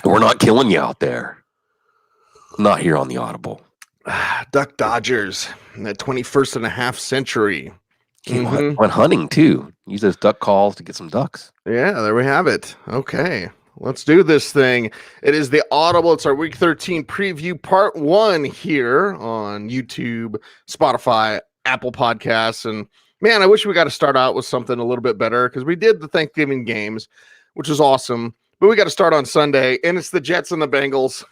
We're not killing you out there. Not here on the Audible. Duck Dodgers in the 21st and a half century. Went hunting too. Use those duck calls to get some ducks. Yeah, there we have it. Okay, let's do this thing. It is the Audible. It's our Week 13 preview part 1 here on YouTube, Spotify, Apple Podcasts. And man, I wish we got to start out with something a little bit better because we did the Thanksgiving games, which was awesome. But we got to start on Sunday, and it's the Jets and the Bengals.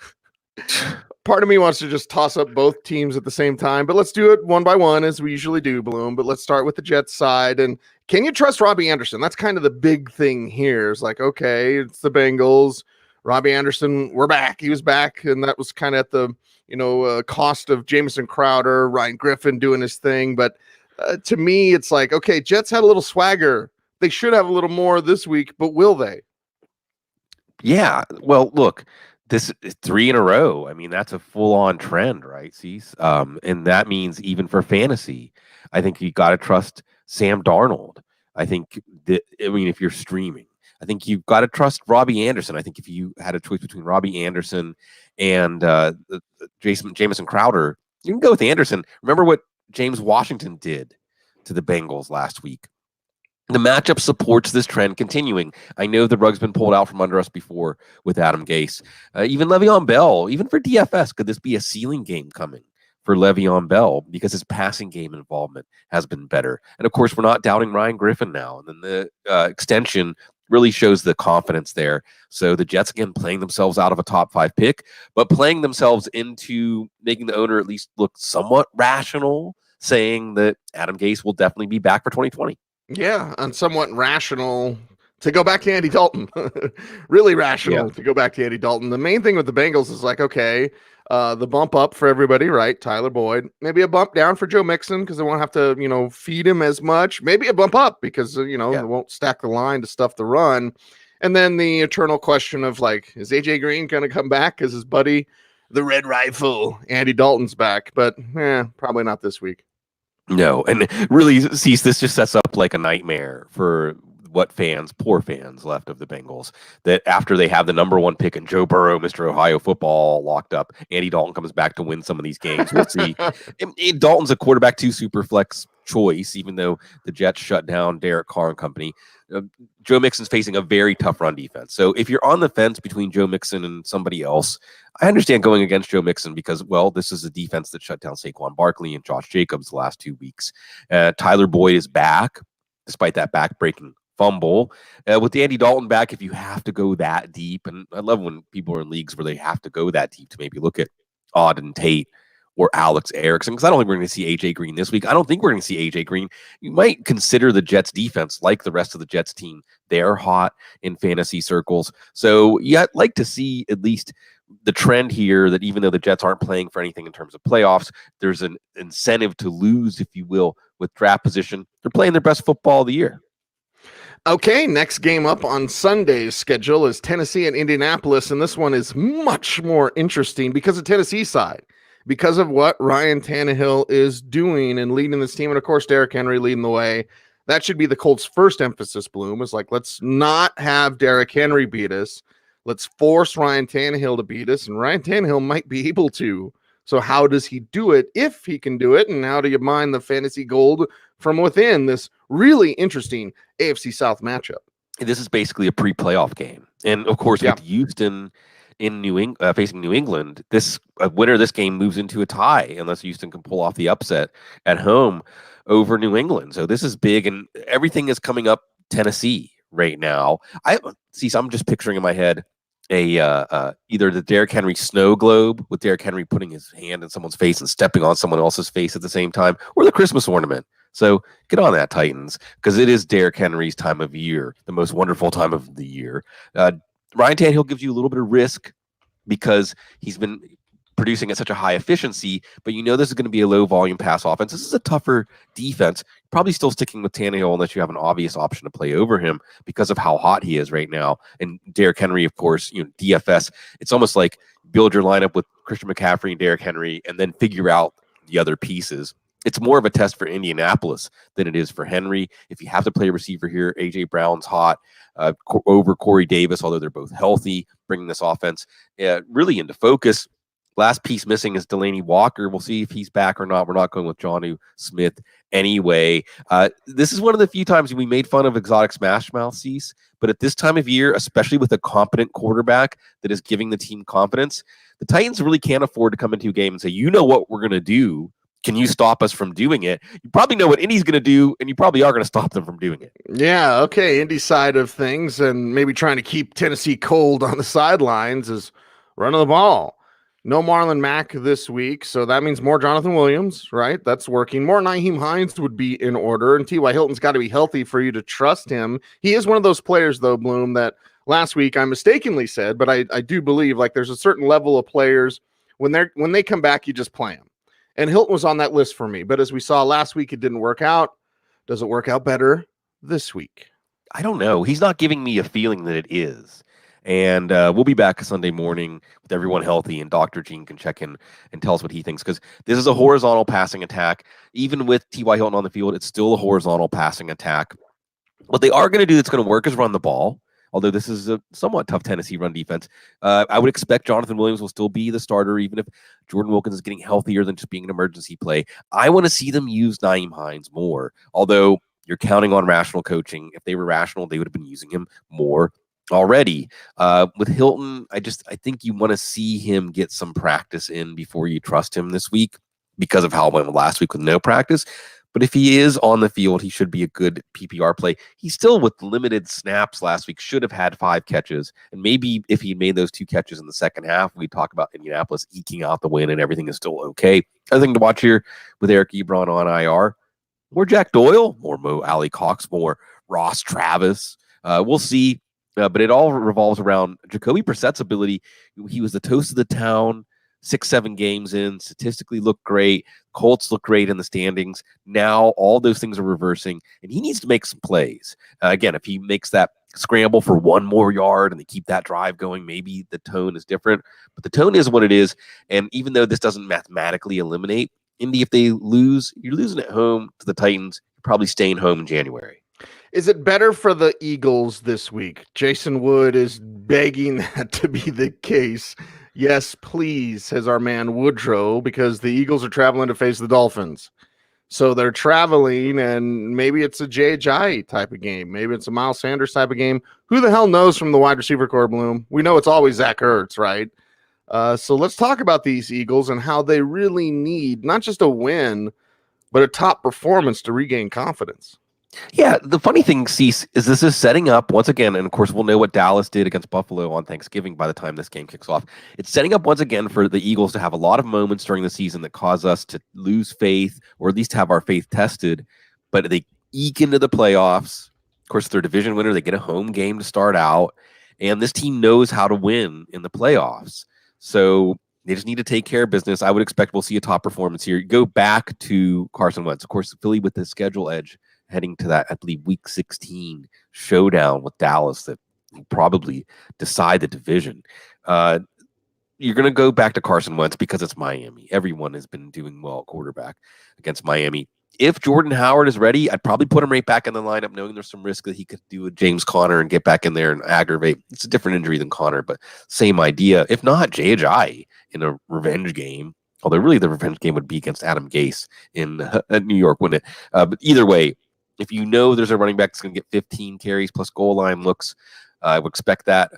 Part of me wants to just toss up both teams at the same time, but let's do it one by one as we usually do, Bloom. But let's start with the Jets side. And can you trust Robbie Anderson? That's kind of the big thing here. It's like, okay, it's the Bengals. Robbie Anderson, we're back. He was back, and that was kind of at the cost of Jamison Crowder, Ryan Griffin doing his thing. But to me, it's like, okay, Jets had a little swagger. They should have a little more this week, but will they? Yeah. Well, look. This is 3 in a row. I mean, that's a full-on trend, right, Cecil? And that means even for fantasy, I think you got to trust Sam Darnold. I think if you're streaming, I think you've got to trust Robbie Anderson. I think if you had a choice between Robbie Anderson and Jamison Crowder, you can go with Anderson. Remember what James Washington did to the Bengals last week. The matchup supports this trend continuing. I know the rug's been pulled out from under us before with Adam Gase. Even Le'Veon Bell, even for DFS, could this be a ceiling game coming for Le'Veon Bell because his passing game involvement has been better? And, of course, we're not doubting Ryan Griffin now. And then the extension really shows the confidence there. So the Jets, again, playing themselves out of a top 5 pick, but playing themselves into making the owner at least look somewhat rational, saying that Adam Gase will definitely be back for 2020. Yeah, and somewhat rational to go back to Andy Dalton. Really rational to go back to Andy Dalton. The main thing with the Bengals is like, okay, the bump up for everybody, right? Tyler Boyd. Maybe a bump down for Joe Mixon because they won't have to, feed him as much. Maybe a bump up because, they won't stack the line to stuff the run. And then the eternal question of like, is AJ Green going to come back because his buddy, the Red Rifle, Andy Dalton's back? But probably not this week. No, and really, Cease, this just sets up like a nightmare for what poor fans left of the Bengals, that after they have the number 1 pick and Joe Burrow, Mr. Ohio football, locked up, Andy Dalton comes back to win some of these games. We'll see. Dalton's a quarterback 2 super flex choice, even though the Jets shut down Derek Carr and company. Joe Mixon's facing a very tough run defense. So if you're on the fence between Joe Mixon and somebody else, I understand going against Joe Mixon because, well, this is a defense that shut down Saquon Barkley and Josh Jacobs the last 2 weeks. Tyler Boyd is back, despite that back-breaking fumble. With Andy Dalton back, if you have to go that deep, and I love when people are in leagues where they have to go that deep to maybe look at Auden Tate or Alex Erickson, because I don't think we're going to see A.J. Green this week. I don't think we're going to see A.J. Green. You might consider the Jets defense like the rest of the Jets team. They're hot in fantasy circles. So I'd like to see at least the trend here that even though the Jets aren't playing for anything in terms of playoffs, there's an incentive to lose, if you will, with draft position. They're playing their best football of the year. Okay, next game up on Sunday's schedule is Tennessee and Indianapolis, and this one is much more interesting because of Tennessee side. Because of what Ryan Tannehill is doing and leading this team. And, of course, Derrick Henry leading the way. That should be the Colts' first emphasis, Bloom, is like, let's not have Derrick Henry beat us. Let's force Ryan Tannehill to beat us. And Ryan Tannehill might be able to. So how does he do it if he can do it? And how do you mine the fantasy gold from within this really interesting AFC South matchup? This is basically a pre-playoff game. And, of course, with Houston in facing New England, this winner of this game moves into a tie unless Houston can pull off the upset at home over New England. So this is big, and everything is coming up Tennessee right now. So I'm just picturing in my head either the Derrick Henry snow globe with Derrick Henry putting his hand in someone's face and stepping on someone else's face at the same time, or the Christmas ornament. So get on that, Titans, because it is Derrick Henry's time of year, the most wonderful time of the year. Ryan Tannehill gives you a little bit of risk because he's been producing at such a high efficiency, but this is going to be a low volume pass offense. This is a tougher defense. Probably still sticking with Tannehill unless you have an obvious option to play over him because of how hot he is right now. And Derrick Henry, of course, DFS. It's almost like build your lineup with Christian McCaffrey and Derrick Henry and then figure out the other pieces. it's more of a test for Indianapolis than it is for Henry. If you have to play a receiver here, A.J. Brown's hot over Corey Davis, although they're both healthy, bringing this offense really into focus. Last piece missing is Delaney Walker. We'll see if he's back or not. We're not going with Jonnu Smith anyway. This is one of the few times we made fun of exotic smash mouth Cease, but at this time of year, especially with a competent quarterback that is giving the team confidence, the Titans really can't afford to come into a game and say, you know what we're going to do. Can you stop us from doing it? You probably know what Indy's going to do, and you probably are going to stop them from doing it. Yeah, okay, Indy side of things, and maybe trying to keep Tennessee cold on the sidelines is running the ball. No Marlon Mack this week, so that means more Jonathan Williams, right? That's working. More Nyheim Hines would be in order, and T.Y. Hilton's got to be healthy for you to trust him. He is one of those players, though, Bloom, that last week I mistakenly said, but I do believe like there's a certain level of players when they come back, you just play them. And Hilton was on that list for me, but as we saw last week, it didn't work out. Does it work out better this week? I don't know. He's not giving me a feeling that it is. And we'll be back Sunday morning with everyone healthy, and Dr. Gene can check in and tell us what he thinks, because this is a horizontal passing attack. Even with T.Y. Hilton on the field, it's still a horizontal passing attack. What they are going to do that's going to work is run the ball, although this is a somewhat tough Tennessee run defense. I would expect Jonathan Williams will still be the starter, even if Jordan Wilkins is getting healthier than just being an emergency play. I want to see them use Nyheim Hines more, although you're counting on rational coaching. If they were rational, they would have been using him more already. With Hilton, I think you want to see him get some practice in before you trust him this week, because of how it went last week with no practice. But if he is on the field, he should be a good PPR play. He still, with limited snaps last week, should have had 5 catches. And maybe if he made those 2 catches in the second half, we talk about Indianapolis eking out the win and everything is still okay. Other thing to watch here with Eric Ebron on IR, more Jack Doyle, more Mo Alley Cox, more Ross Travis. We'll see. But it all revolves around Jacoby Brissett's ability. He was the toast of the town 6-7 games in, statistically looked great. Colts look great in the standings. Now all those things are reversing, and he needs to make some plays. Again, if he makes that scramble for 1 more yard and they keep that drive going, maybe the tone is different. But the tone is what it is, and even though this doesn't mathematically eliminate Indy, if they lose, you're losing at home to the Titans. You're probably staying home in January. Is it better for the Eagles this week? Jason Wood is begging that to be the case. Yes, please, says our man Woodrow, because the Eagles are traveling to face the Dolphins. So they're traveling, and maybe it's a Jay Ajayi type of game. Maybe it's a Miles Sanders type of game. Who the hell knows from the wide receiver core, Bloom? We know it's always Zach Ertz, right? So let's talk about these Eagles and how they really need not just a win, but a top performance to regain confidence. Yeah, the funny thing, Cease, is this is setting up once again, and of course we'll know what Dallas did against Buffalo on Thanksgiving by the time this game kicks off. It's setting up once again for the Eagles to have a lot of moments during the season that cause us to lose faith, or at least have our faith tested, but they eke into the playoffs. Of course, they're division winner. They get a home game to start out, and this team knows how to win in the playoffs. So they just need to take care of business. I would expect we'll see a top performance here. Go back to Carson Wentz. Of course, Philly with the schedule edge, heading to that, I believe, week 16 showdown with Dallas that will probably decide the division. You're going to go back to Carson Wentz because it's Miami. Everyone has been doing well at quarterback against Miami. If Jordan Howard is ready, I'd probably put him right back in the lineup, knowing there's some risk that he could do with James Conner and get back in there and aggravate. It's a different injury than Conner, but same idea. If not, Jay Ajayi in a revenge game, although really the revenge game would be against Adam Gase in New York, wouldn't it? But either way, if you know there's a running back that's going to get 15 carries plus goal line looks, I would expect that,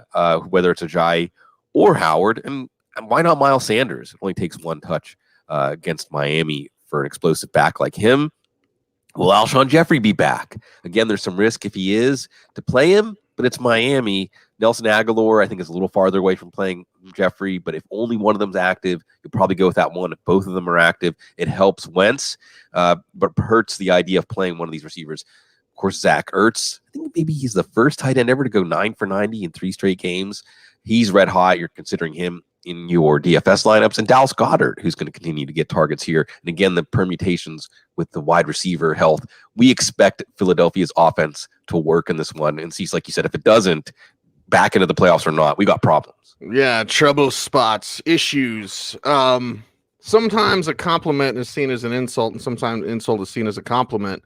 whether it's Ajayi or Howard. And why not Miles Sanders? It only takes 1 touch against Miami for an explosive back like him. Will Alshon Jeffrey be back? Again, there's some risk if he is to play him, but it's Miami. Nelson Aguilar, I think, is a little farther away from playing Jeffrey, but if only one of them's active, you'll probably go with that one. If both of them are active, it helps Wentz, but hurts the idea of playing one of these receivers. Of course, Zach Ertz, I think maybe he's the first tight end ever to go 9 for 90 in 3 straight games. He's red hot. You're considering him in your DFS lineups. And Dallas Goedert, who's going to continue to get targets here. And again, the permutations with the wide receiver health. We expect Philadelphia's offense to work in this one. And Cease, like you said, if it doesn't, back into the playoffs or not, we got problems. Yeah, trouble spots, issues. sometimes a compliment is seen as an insult, and sometimes insult is seen as a compliment.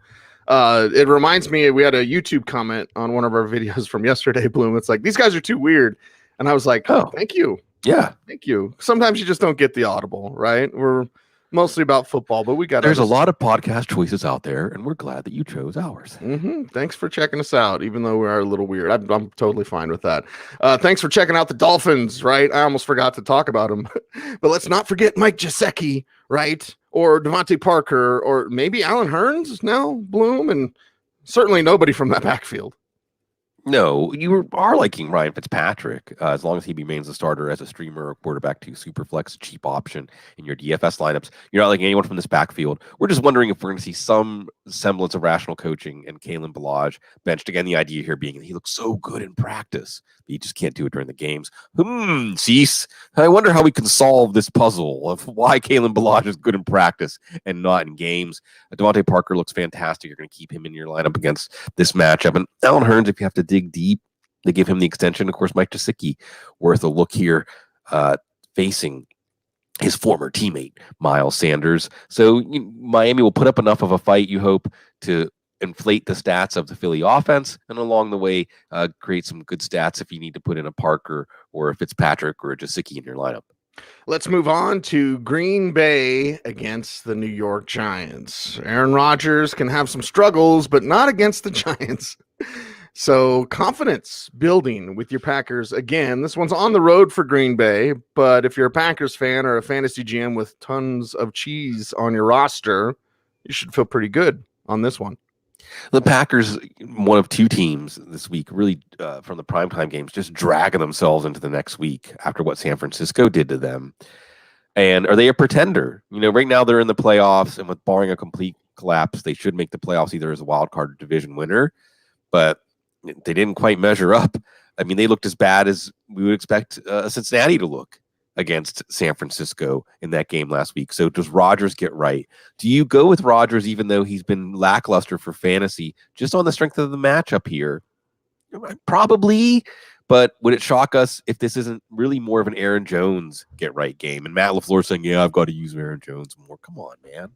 It reminds me, we had a YouTube comment on one of our videos from yesterday, Bloom. It's like, these guys are too weird. And I was like, Oh, thank you. yeah. Thank you. Sometimes you just don't get the audible, right? We're mostly about football, but we got There's a lot of podcast choices out there, and we're glad that you chose ours. Thanks for checking us out, even though we are a little weird. I'm totally fine with that. Thanks for checking out the Dolphins, right? I almost forgot to talk about them. But let's not forget Mike Gesicki, right? Or Devontae Parker, or maybe Alan Hearns now, Bloom, and certainly nobody from that backfield. No, you are liking Ryan Fitzpatrick as long as he remains a starter as a streamer or quarterback to super flex, cheap option in your DFS lineups. You're not liking anyone from this backfield. We're just wondering if we're going to see some semblance of rational coaching and Kalen Ballage benched. Again, the idea here being that he looks so good in practice, but he just can't do it during the games. Cease. I wonder how we can solve this puzzle of why Kalen Ballage is good in practice and not in games. Devontae Parker looks fantastic. You're going to keep him in your lineup against this matchup. And Alan Hearns, if you have to dig deep, they give him the extension. Of course, Mike Gesicki worth a look here, facing his former teammate Miles Sanders. So Miami will put up enough of a fight, you hope, to inflate the stats of the Philly offense, and along the way create some good stats if you need to put in a Parker or a Fitzpatrick or a Gesicki in your lineup. Let's move on to Green Bay against the New York Giants. Aaron Rodgers can have some struggles, but not against the Giants. So confidence building with your Packers. Again, this one's on the road for Green Bay, but if you're a Packers fan or a fantasy GM with tons of cheese on your roster, you should feel pretty good on this one. The Packers, one of two teams this week, really from the primetime games, just dragging themselves into the next week after what San Francisco did to them. And are they a pretender? Right now they're in the playoffs, and with barring a complete collapse, they should make the playoffs either as a wild card or division winner. But they didn't quite measure up. I mean, they looked as bad as we would expect Cincinnati to look against San Francisco in that game last week. So does Rodgers get right? Do you go with Rodgers even though he's been lackluster for fantasy just on the strength of the matchup here? Probably, but would it shock us if this isn't really more of an Aaron Jones get right game? And Matt LaFleur saying, yeah, I've got to use Aaron Jones more. Come on, man.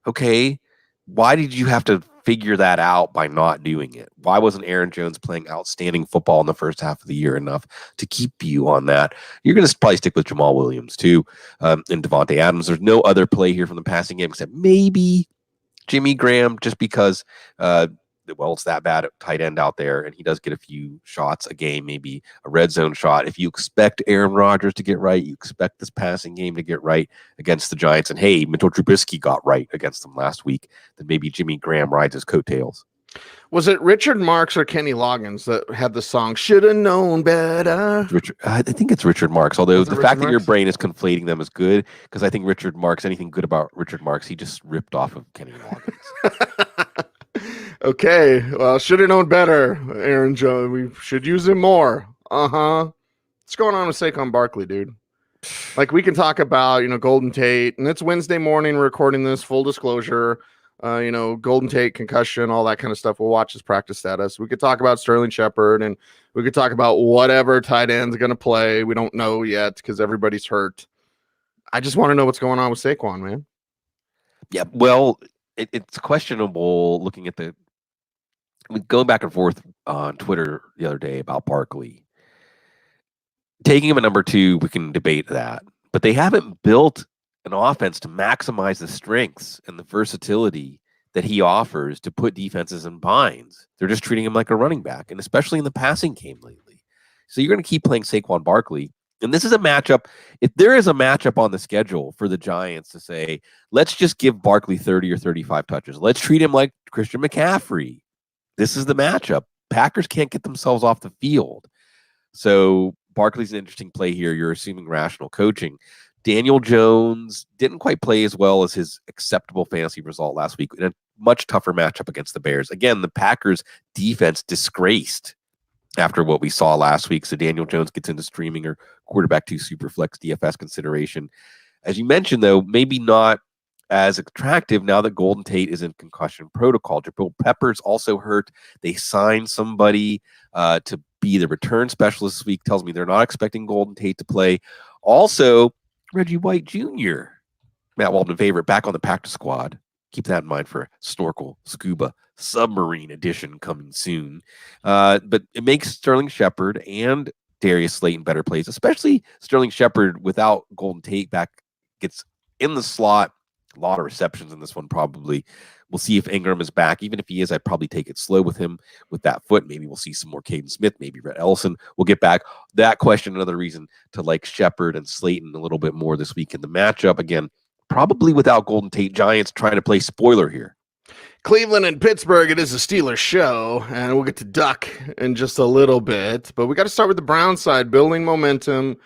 Okay. Why did you have to figure that out by not doing it? Why wasn't Aaron Jones playing outstanding football in the first half of the year enough to keep you on that? You're going to probably stick with Jamal Williams too, and Devontae Adams. There's no other play here from the passing game except maybe Jimmy Graham, just because it's that bad at tight end out there, and he does get a few shots a game, maybe a red zone shot. If you expect Aaron Rodgers to get right, you expect this passing game to get right against the Giants, and hey, Mitchell Trubisky got right against them last week, then maybe Jimmy Graham rides his coattails. Was it Richard Marks or Kenny Loggins that had the song "Shoulda Known Better"? I think it's Richard Marks, although the fact that your brain is conflating them is good, because I think Richard Marks, anything good about Richard Marks, he just ripped off of Kenny Loggins. Okay, well, should have known better, Aaron Jones. We should use him more. What's going on with Saquon Barkley, dude? Like, we can talk about, Golden Tate, and it's Wednesday morning, we're recording this, full disclosure, Golden Tate, concussion, all that kind of stuff. We'll watch his practice status. We could talk about Sterling Shepard, and we could talk about whatever tight end's going to play. We don't know yet because everybody's hurt. I just want to know what's going on with Saquon, man. Yeah, well, it's questionable looking at going back and forth on Twitter the other day about Barkley. Taking him at number 2, we can debate that. But they haven't built an offense to maximize the strengths and the versatility that he offers to put defenses in binds. They're just treating him like a running back, and especially in the passing game lately. So you're going to keep playing Saquon Barkley. And this is a matchup. If there is a matchup on the schedule for the Giants to say, let's just give Barkley 30 or 35 touches. Let's treat him like Christian McCaffrey. This is the matchup. Packers can't get themselves off the field. So Barkley's an interesting play here. You're assuming rational coaching. Daniel Jones didn't quite play as well as his acceptable fantasy result last week in a much tougher matchup against the Bears. Again, the Packers defense disgraced after what we saw last week. So Daniel Jones gets into streaming or quarterback 2 super flex DFS consideration. As you mentioned, though, maybe not as attractive now that Golden Tate is in concussion protocol. Jabril Peppers also hurt. They signed somebody to be the return specialist this week. Tells me they're not expecting Golden Tate to play. Also, Reggie White Jr., Matt Walton favorite, back on the practice squad. Keep that in mind for a snorkel, scuba, submarine edition coming soon. But it makes Sterling Shepard and Darius Slayton better plays, especially Sterling Shepard without Golden Tate back, gets in the slot. A lot of receptions in this one, probably. We'll see if Ingram is back. Even if he is, I'd probably take it slow with him with that foot. Maybe we'll see some more Caden Smith, maybe Rhett Ellison. We'll get back. That question, another reason to like Shepard and Slayton a little bit more this week in the matchup. Again, probably without Golden Tate. Giants trying to play spoiler here. Cleveland and Pittsburgh, it is a Steelers show, and we'll get to Duck in just a little bit. But we got to start with the Brown side, building momentum.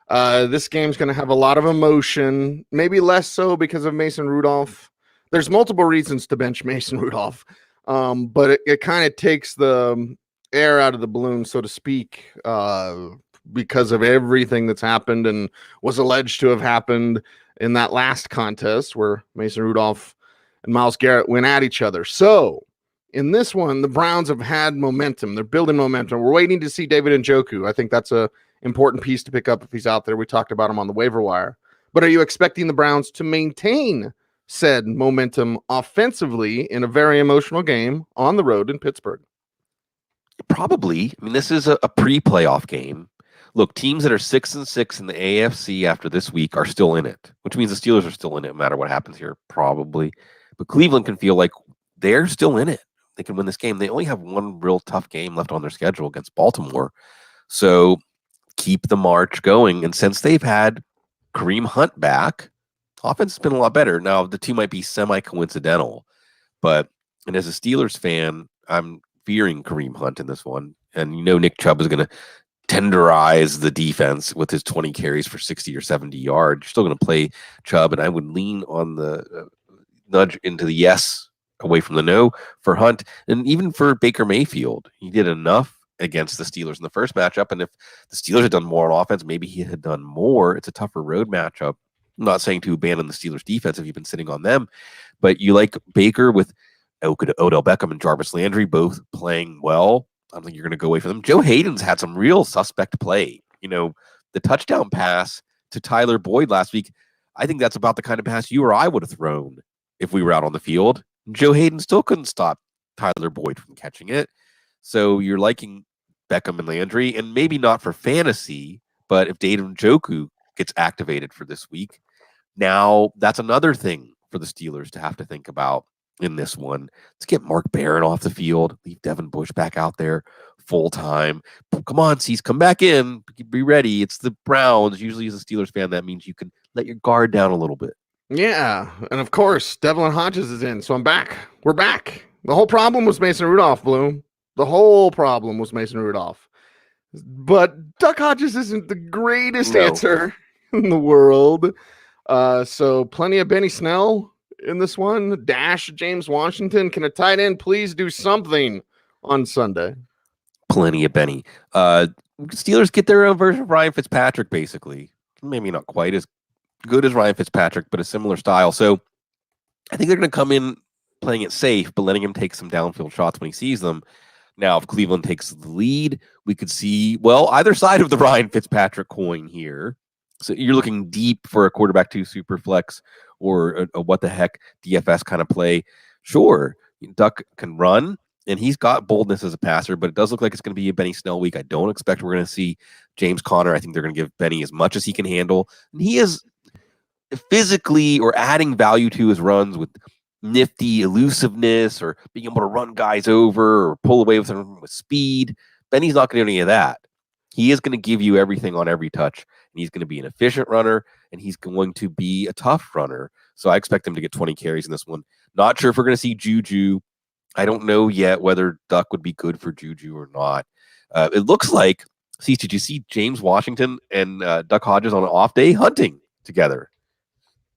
This game's going to have a lot of emotion, maybe less so because of Mason Rudolph. There's multiple reasons to bench Mason Rudolph, but it kind of takes the air out of the balloon, so to speak, because of everything that's happened and was alleged to have happened in that last contest where Mason Rudolph and Myles Garrett went at each other. So in this one, the Browns have had momentum. They're building momentum. We're waiting to see David Njoku. I think that's a important piece to pick up if he's out there. We talked about him on the waiver wire. But are you expecting the Browns to maintain said momentum offensively in a very emotional game on the road in Pittsburgh? Probably. I mean, this is a pre-playoff game. Look, teams that are 6-6 in the AFC after this week are still in it, which means the Steelers are still in it no matter what happens here, probably. But Cleveland can feel like they're still in it. They can win this game. They only have one real tough game left on their schedule against Baltimore. So keep the march going. And since they've had Kareem Hunt back, offense has been a lot better. Now, the two might be semi-coincidental, and as a Steelers fan, I'm fearing Kareem Hunt in this one. And Nick Chubb is going to tenderize the defense with his 20 carries for 60 or 70 yards. You're still going to play Chubb, and I would lean on the nudge into the yes away from the no for Hunt, and even for Baker Mayfield. He did enough against the Steelers in the first matchup, and if the Steelers had done more on offense, maybe he had done more. It's a tougher road matchup. I'm not saying to abandon the Steelers defense if you've been sitting on them, but you like Baker with Odell Beckham and Jarvis Landry both playing well. I don't think you're going to go away from them. Joe Hayden's had some real suspect play. The touchdown pass to Tyler Boyd last week, I think that's about the kind of pass you or I would have thrown if we were out on the field. Joe Hayden still couldn't stop Tyler Boyd from catching it. So you're liking Beckham and Landry, and maybe not for fantasy, but if David Njoku gets activated for this week, now that's another thing for the Steelers to have to think about in this one. Let's get Mark Barron off the field, leave Devin Bush back out there full time. Come on, Cecil, come back in. Be ready. It's the Browns. Usually as a Steelers fan, that means you can let your guard down a little bit. Yeah, and of course, Devlin Hodges is in, so I'm back. We're back. The whole problem was Mason Rudolph, Bloom. The whole problem was Mason Rudolph. But Duck Hodges isn't the greatest answer in the world. So plenty of Benny Snell in this one. Dash James Washington. Can a tight end please do something on Sunday? Plenty of Benny. Steelers get their own version of Ryan Fitzpatrick, basically. Maybe not quite as good as Ryan Fitzpatrick, but a similar style. So I think they're going to come in playing it safe, but letting him take some downfield shots when he sees them. Now, if Cleveland takes the lead, we could see, either side of the Ryan Fitzpatrick coin here. So you're looking deep for a quarterback 2 super flex or a what the heck DFS kind of play. Sure, Duck can run, and he's got boldness as a passer, but it does look like it's going to be a Benny Snell week. I don't expect we're going to see James Conner. I think they're going to give Benny as much as he can handle. And he is physically or adding value to his runs with nifty elusiveness or being able to run guys over or pull away with them with speed. Benny's not going to do any of that. He is going to give you everything on every touch, and he's going to be an efficient runner, and he's going to be a tough runner. So I expect him to get 20 carries in this one. Not sure if we're going to see Juju. I don't know yet whether Duck would be good for Juju or not. It looks like, did you see James Washington and Duck Hodges on an off day hunting together?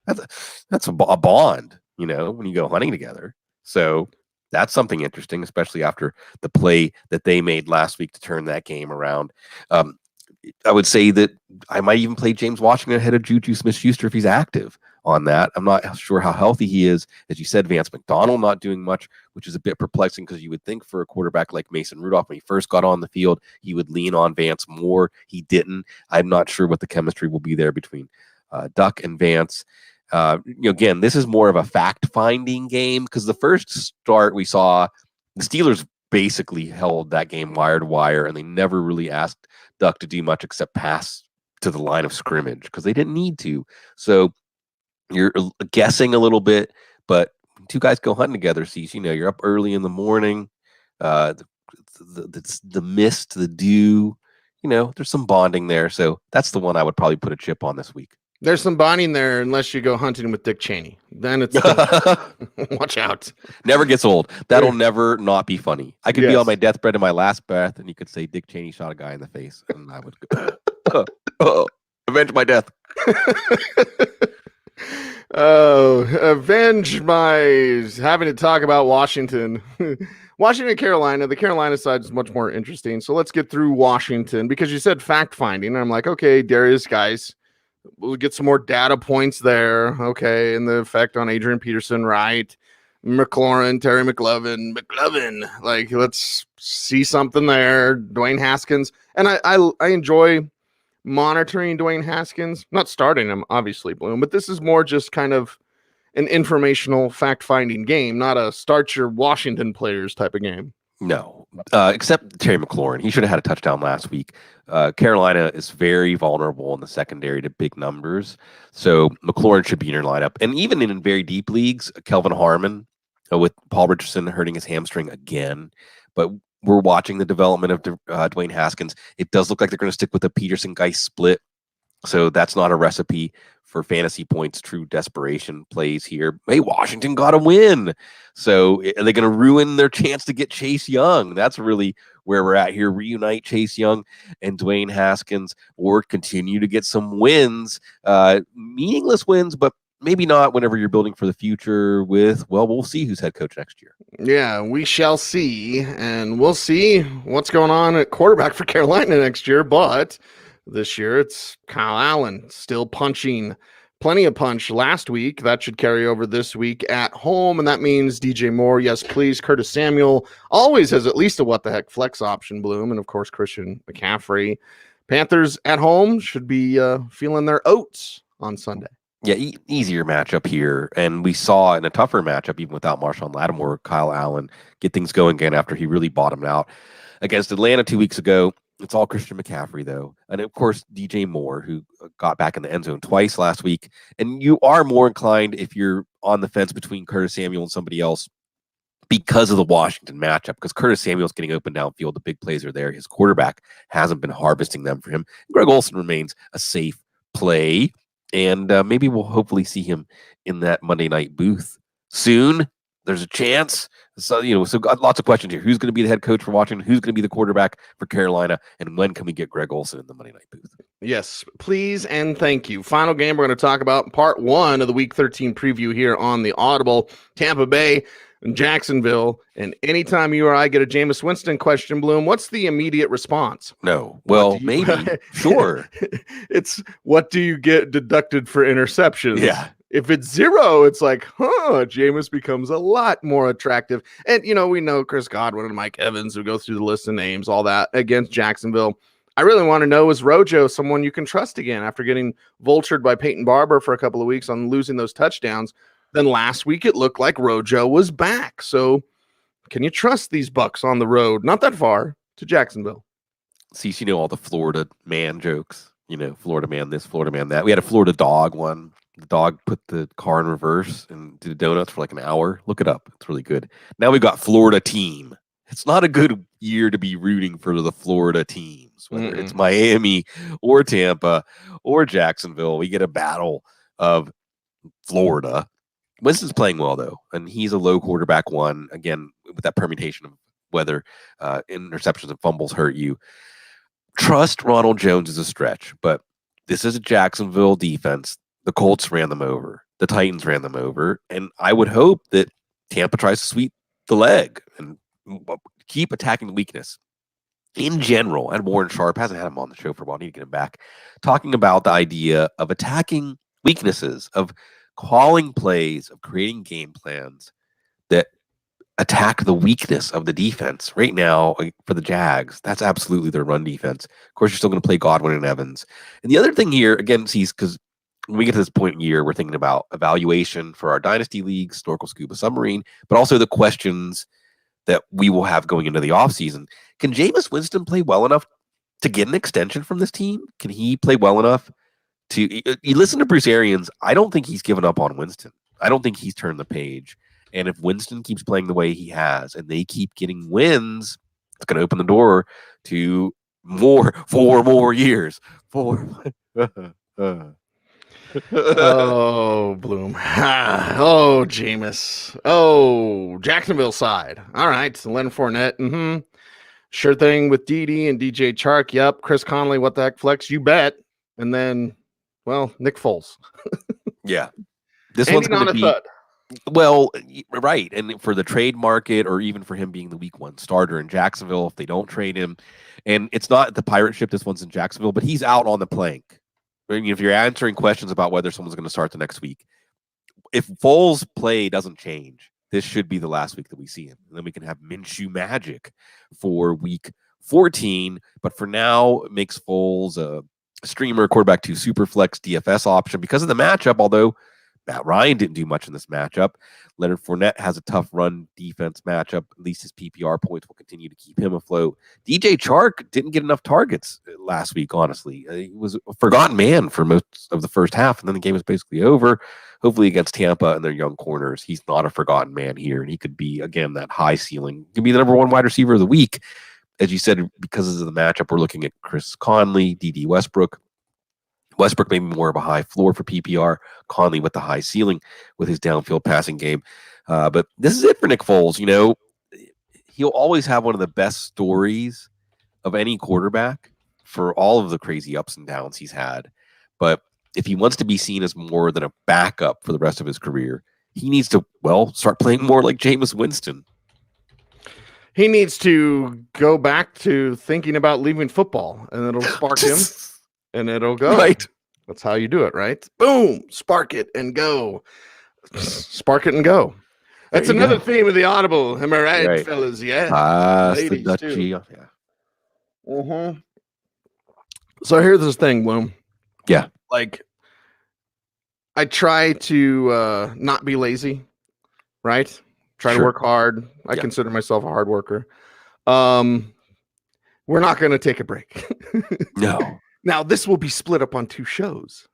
That's a bond, when you go hunting together. So that's something interesting, especially after the play that they made last week to turn that game around. I would say that I might even play James Washington ahead of Juju Smith-Schuster if he's active on that. I'm not sure how healthy he is. As you said, Vance McDonald not doing much, which is a bit perplexing because you would think for a quarterback like Mason Rudolph, when he first got on the field, he would lean on Vance more. He didn't. I'm not sure what the chemistry will be there between Duck and Vance. Again, this is more of a fact-finding game because the first start we saw, the Steelers basically held that game wire to wire, and they never really asked Duck to do much except pass to the line of scrimmage because they didn't need to. So you're guessing a little bit, but two guys go hunting together. Cecil, you're up early in the morning. The mist, the dew, there's some bonding there. So that's the one I would probably put a chip on this week. There's some bonding there unless you go hunting with Dick Cheney. Then it's watch out. Never gets old. That'll never not be funny. I could be on my deathbed in my last breath, and you could say Dick Cheney shot a guy in the face, and I would go, avenge my death. Avenge my having to talk about Washington. Washington, Carolina. The Carolina side is much more interesting. So let's get through Washington because you said fact finding. I'm like, okay, Darius, guys, we'll get some more data points there. Okay, and the effect on Adrian Peterson, right? McLaurin, Terry McLovin. Like, let's see something there. Dwayne Haskins, and I enjoy monitoring Dwayne Haskins. Not starting him, obviously, Bloom, but this is more just kind of an informational fact-finding game, not a start your Washington players type of game. No, except Terry McLaurin. He should have had a touchdown last week. Carolina is very vulnerable in the secondary to big numbers, so McLaurin should be in your lineup. And even in very deep leagues, Kelvin Harmon with Paul Richardson hurting his hamstring again. But we're watching the development of Dwayne Haskins. It does look like they're going to stick with the Peterson-Geis split, so that's not a recipe for fantasy points, true desperation plays here. Hey, Washington got a win. So are they going to ruin their chance to get Chase Young? That's really where we're at here. Reunite Chase Young and Dwayne Haskins, or continue to get some wins, meaningless wins, but maybe not whenever you're building for the future with, well, we'll see who's head coach next year. Yeah, we shall see. And we'll see what's going on at quarterback for Carolina next year. But this year, it's Kyle Allen still punching plenty of punch last week. That should carry over this week at home, and that means DJ Moore, yes, please. Curtis Samuel always has at least a what-the-heck flex option, Bloom, and, of course, Christian McCaffrey. Panthers at home should be feeling their oats on Sunday. Yeah, easier matchup here, and we saw in a tougher matchup, even without Marshawn Lattimore, Kyle Allen get things going again after he really bottomed out against Atlanta 2 weeks ago. It's all Christian McCaffrey, though. And, of course, DJ Moore, who got back in the end zone twice last week. And you are more inclined, if you're on the fence between Curtis Samuel and somebody else, because of the Washington matchup, because Curtis Samuel's getting open downfield. The big plays are there. His quarterback hasn't been harvesting them for him. Greg Olsen remains a safe play. And maybe we'll hopefully see him in that Monday night booth soon. There's a chance. So, so lots of questions here. Who's going to be the head coach for Washington? Who's going to be the quarterback for Carolina? And when can we get Greg Olsen in the Monday night booth? Yes, please and thank you. Final game we're going to talk about, part 1 of the Week 13 preview here on the Audible. Tampa Bay and Jacksonville. And anytime you or I get a Jameis Winston question, Bloom, what's the immediate response? No. Well, maybe. Sure. It's what do you get deducted for interceptions? Yeah. If it's 0, it's like, Jameis becomes a lot more attractive. And, we know Chris Godwin and Mike Evans, who go through the list of names, all that against Jacksonville. I really want to know, is Rojo someone you can trust again after getting vultured by Peyton Barber for a couple of weeks on losing those touchdowns? Then last week, it looked like Rojo was back. So can you trust these Bucks on the road? Not that far to Jacksonville. See, all the Florida man jokes, Florida man this, Florida man that. We had a Florida dog one. The dog put the car in reverse and did donuts for like an hour. Look it up. It's really good. Now we got Florida team. It's not a good year to be rooting for the Florida teams, whether it's Miami or Tampa or Jacksonville. We get a battle of Florida. Winston's playing well, though, and he's a low quarterback one. Again, with that permutation of whether interceptions and fumbles hurt you. Trust Ronald Jones is a stretch, but this is a Jacksonville defense. The Colts ran them over. The Titans ran them over. And I would hope that Tampa tries to sweep the leg and keep attacking the weakness. In general, and Warren Sharp hasn't had him on the show for a while. I need to get him back. Talking about the idea of attacking weaknesses, of calling plays, of creating game plans that attack the weakness of the defense. Right now, for the Jags, that's absolutely their run defense. Of course, you're still going to play Godwin and Evans. And the other thing here, again, because when we get to this point in the year, we're thinking about evaluation for our Dynasty League, Snorkel Scuba Submarine, but also the questions that we will have going into the offseason. Can Jameis Winston play well enough to get an extension from this team? Can he play well enough to... You listen to Bruce Arians, I don't think he's given up on Winston. I don't think he's turned the page. And if Winston keeps playing the way he has and they keep getting wins, it's going to open the door to 4 more years. 4. Oh, Bloom. Oh, Jameis. Oh, Jacksonville side. All right. Leonard Fournette. Sure thing with Dede and DJ Chark. Yep. Chris Conley. What the heck, Flex? You bet. And then, well, Nick Foles. Yeah. This one's going to be... Thud. Well, right. And for the trade market, or even for him being the week 1 starter in Jacksonville, if they don't trade him, and it's not the pirate ship, this one's in Jacksonville, but he's out on the plank. I mean, if you're answering questions about whether someone's going to start the next week, if Foles' play doesn't change, this should be the last week that we see him. And then we can have Minshew magic for week 14. But for now, it makes Foles a streamer, quarterback 2 super flex DFS option because of the matchup, although Matt Ryan didn't do much in this matchup. Leonard Fournette has a tough run defense matchup. At least his PPR points will continue to keep him afloat. DJ Chark didn't get enough targets last week, honestly. He was a forgotten man for most of the first half, and then the game was basically over. Hopefully against Tampa and their young corners, he's not a forgotten man here, and he could be, again, that high ceiling. He could be the number 1 wide receiver of the week. As you said, because of the matchup, we're looking at Chris Conley, D.D. Westbrook. Westbrook may be more of a high floor for PPR. Conley with the high ceiling with his downfield passing game. But this is it for Nick Foles. You know, he'll always have one of the best stories of any quarterback for all of the crazy ups and downs he's had. But if he wants to be seen as more than a backup for the rest of his career, he needs to, well, start playing more like Jameis Winston. He needs to go back to thinking about leaving football, and it'll spark him. And it'll go. Right. That's how you do it, right? Boom. Spark it and go. Spark it and go. That's another theme of the Audible. Am I right, fellas? Yeah. Ladies the too. Yeah. So here's this thing, Bloom. Yeah. Like, I try to not be lazy, right? Try to work hard. I consider myself a hard worker. We're not going to take a break. No. Now, this will be split up on 2 shows.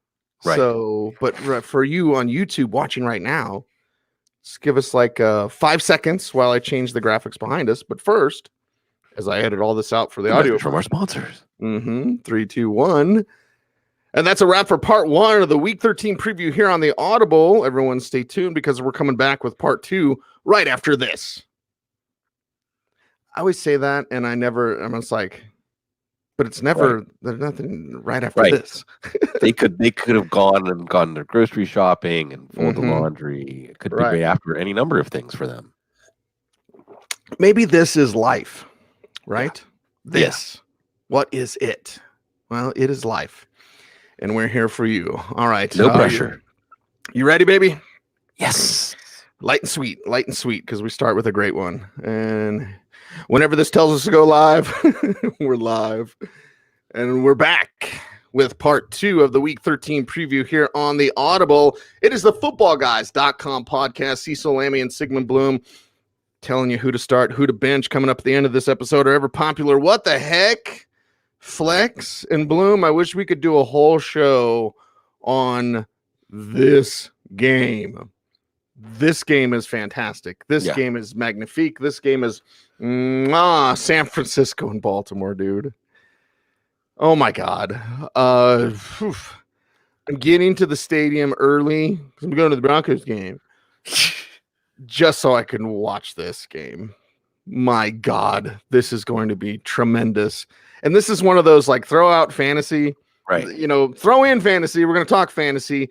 Right. So, but for you on YouTube watching right now, just give us like 5 seconds while I change the graphics behind us. But first, as I edit all this out for the audio from our sponsors. 3, 2, 1. And that's a wrap for part 1 of the week 13 preview here on the Audible. Everyone stay tuned because we're coming back with part 2 right after this. I always say that, and I'm just like, but it's never, there's nothing right after this. they could have gone to grocery shopping and fold the laundry. It could be right after any number of things for them. Maybe this is life, right? Yeah. This. What is it? Well, it is life. And we're here for you. All right. No pressure. You ready, baby? Yes. Light and sweet, because we start with a great one. And whenever this tells us to go live, we're live. And we're back with part 2 of the week 13 preview here on the Audible. It is the Footballguys.com podcast. Cecil, Lammey, and Sigmund Bloom telling you who to start, who to bench coming up at the end of this episode. Are ever popular. What the heck? Flex and Bloom, I wish we could do a whole show on this game. This game is fantastic. This game is magnifique. This game is San Francisco and Baltimore, dude. Oh my God. I'm getting to the stadium early because I'm going to the Broncos game just so I can watch this game. My God, this is going to be tremendous. And this is one of those like throw out fantasy, right? You know, throw in fantasy. We're going to talk fantasy.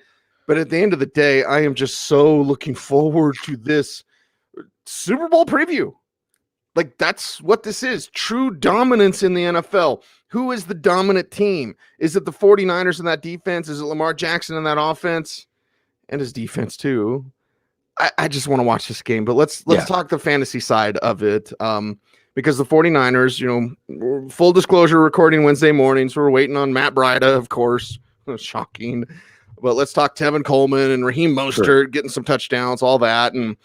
But at the end of the day, I am just so looking forward to this Super Bowl preview. Like, that's what this is. True dominance in the NFL. Who is the dominant team? Is it the 49ers in that defense? Is it Lamar Jackson in that offense? And his defense, too. I just want to watch this game. But let's talk the fantasy side of it. Because the 49ers, you know, full disclosure, recording Wednesday mornings. We're waiting on Matt Breida, of course. Shocking. but let's talk Tevin Coleman and Raheem Mostert getting some touchdowns, all that. And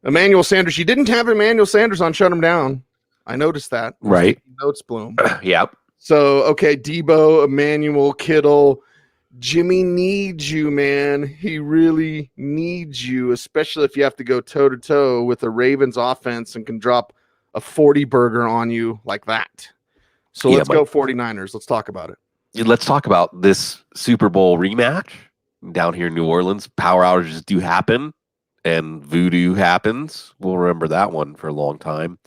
Emmanuel Sanders, you didn't have Emmanuel Sanders on Shut Him Down. I noticed that. Right. Notes, Bloom. Yep. So, okay, Debo, Emmanuel, Kittle, Jimmy needs you, man. He really needs you, especially if you have to go toe-to-toe with the Ravens offense and can drop a 40 burger on you like that. So let's go 49ers. Let's talk about it. Let's talk about this Super Bowl rematch down here in New Orleans. Power outages do happen, and voodoo happens. We'll remember that one for a long time.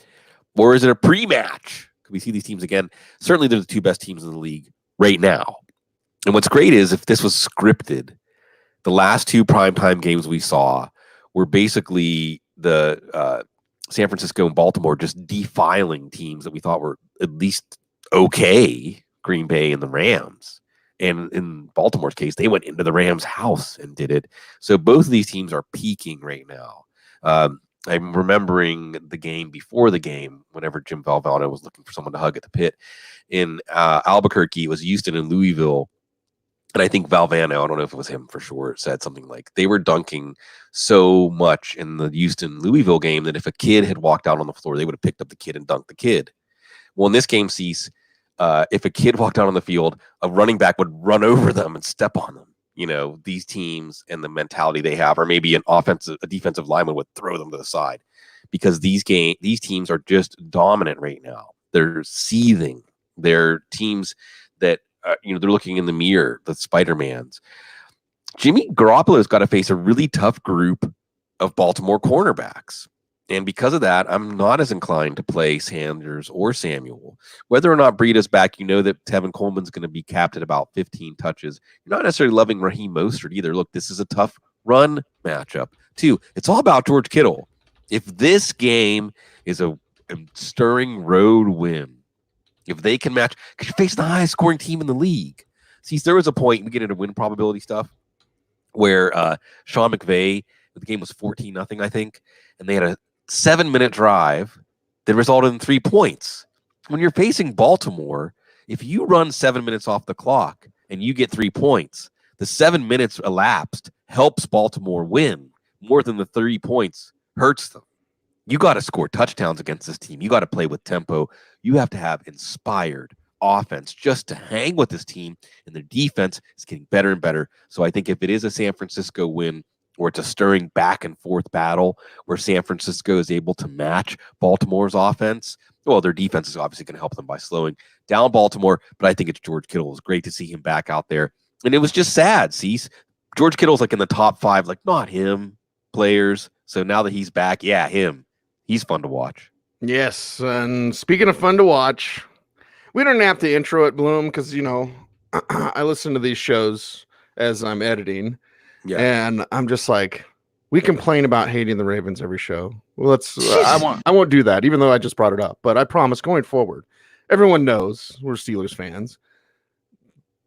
Or is it a pre-match? Could we see these teams again? Certainly they're the two best teams in the league right now. And what's great is if this was scripted, the last two primetime games we saw were basically the San Francisco and Baltimore just defiling teams that we thought were at least okay, Green Bay and the Rams. And in Baltimore's case, they went into the Rams' house and did it. So both of these teams are peaking right now. I'm remembering the game before the game, whenever Jim Valvano was looking for someone to hug at the pit. In Albuquerque, it was Houston and Louisville. And I think Valvano, I don't know if it was him for sure, said something like they were dunking so much in the Houston-Louisville game that if a kid had walked out on the floor, they would have picked up the kid and dunked the kid. Well, in this game, Cease, if a kid walked out on the field, a running back would run over them and step on them. You know, these teams and the mentality they have, or maybe a defensive lineman would throw them to the side because these teams are just dominant right now. They're seething. They're teams that, they're looking in the mirror, the Spider-Mans. Jimmy Garoppolo's got to face a really tough group of Baltimore cornerbacks. And because of that, I'm not as inclined to play Sanders or Samuel. Whether or not Breida's back, you know that Tevin Coleman's going to be capped at about 15 touches. You're not necessarily loving Raheem Mostert either. Look, this is a tough run matchup, too. It's all about George Kittle. If this game is a stirring road win, if they can match, because you're facing the highest scoring team in the league. See, there was a point, we get into win probability stuff, where Sean McVay, the game was 14-0, I think, and they had a 7-minute drive that resulted in 3 points. When you're facing Baltimore, if you run 7 minutes off the clock and you get 3 points, the 7 minutes elapsed helps Baltimore win more than the 3 points hurts them. You got to score touchdowns against this team. You got to play with tempo. You have to have inspired offense just to hang with this team, and their defense is getting better and better. So I think if it is a San Francisco win, or it's a stirring back and forth battle where San Francisco is able to match Baltimore's offense, well, their defense is obviously going to help them by slowing down Baltimore, but I think it's George Kittle. It was great to see him back out there. And it was just sad, Cease. George Kittle's like in the top 5, like not him players. So now that he's back, yeah, him. He's fun to watch. Yes, and speaking of fun to watch, we don't have to intro it, Bloom, because, I listen to these shows as I'm editing. Yeah. And I'm just like, we complain about hating the Ravens every show. Well, I won't do that, even though I just brought it up. But I promise going forward, everyone knows we're Steelers fans.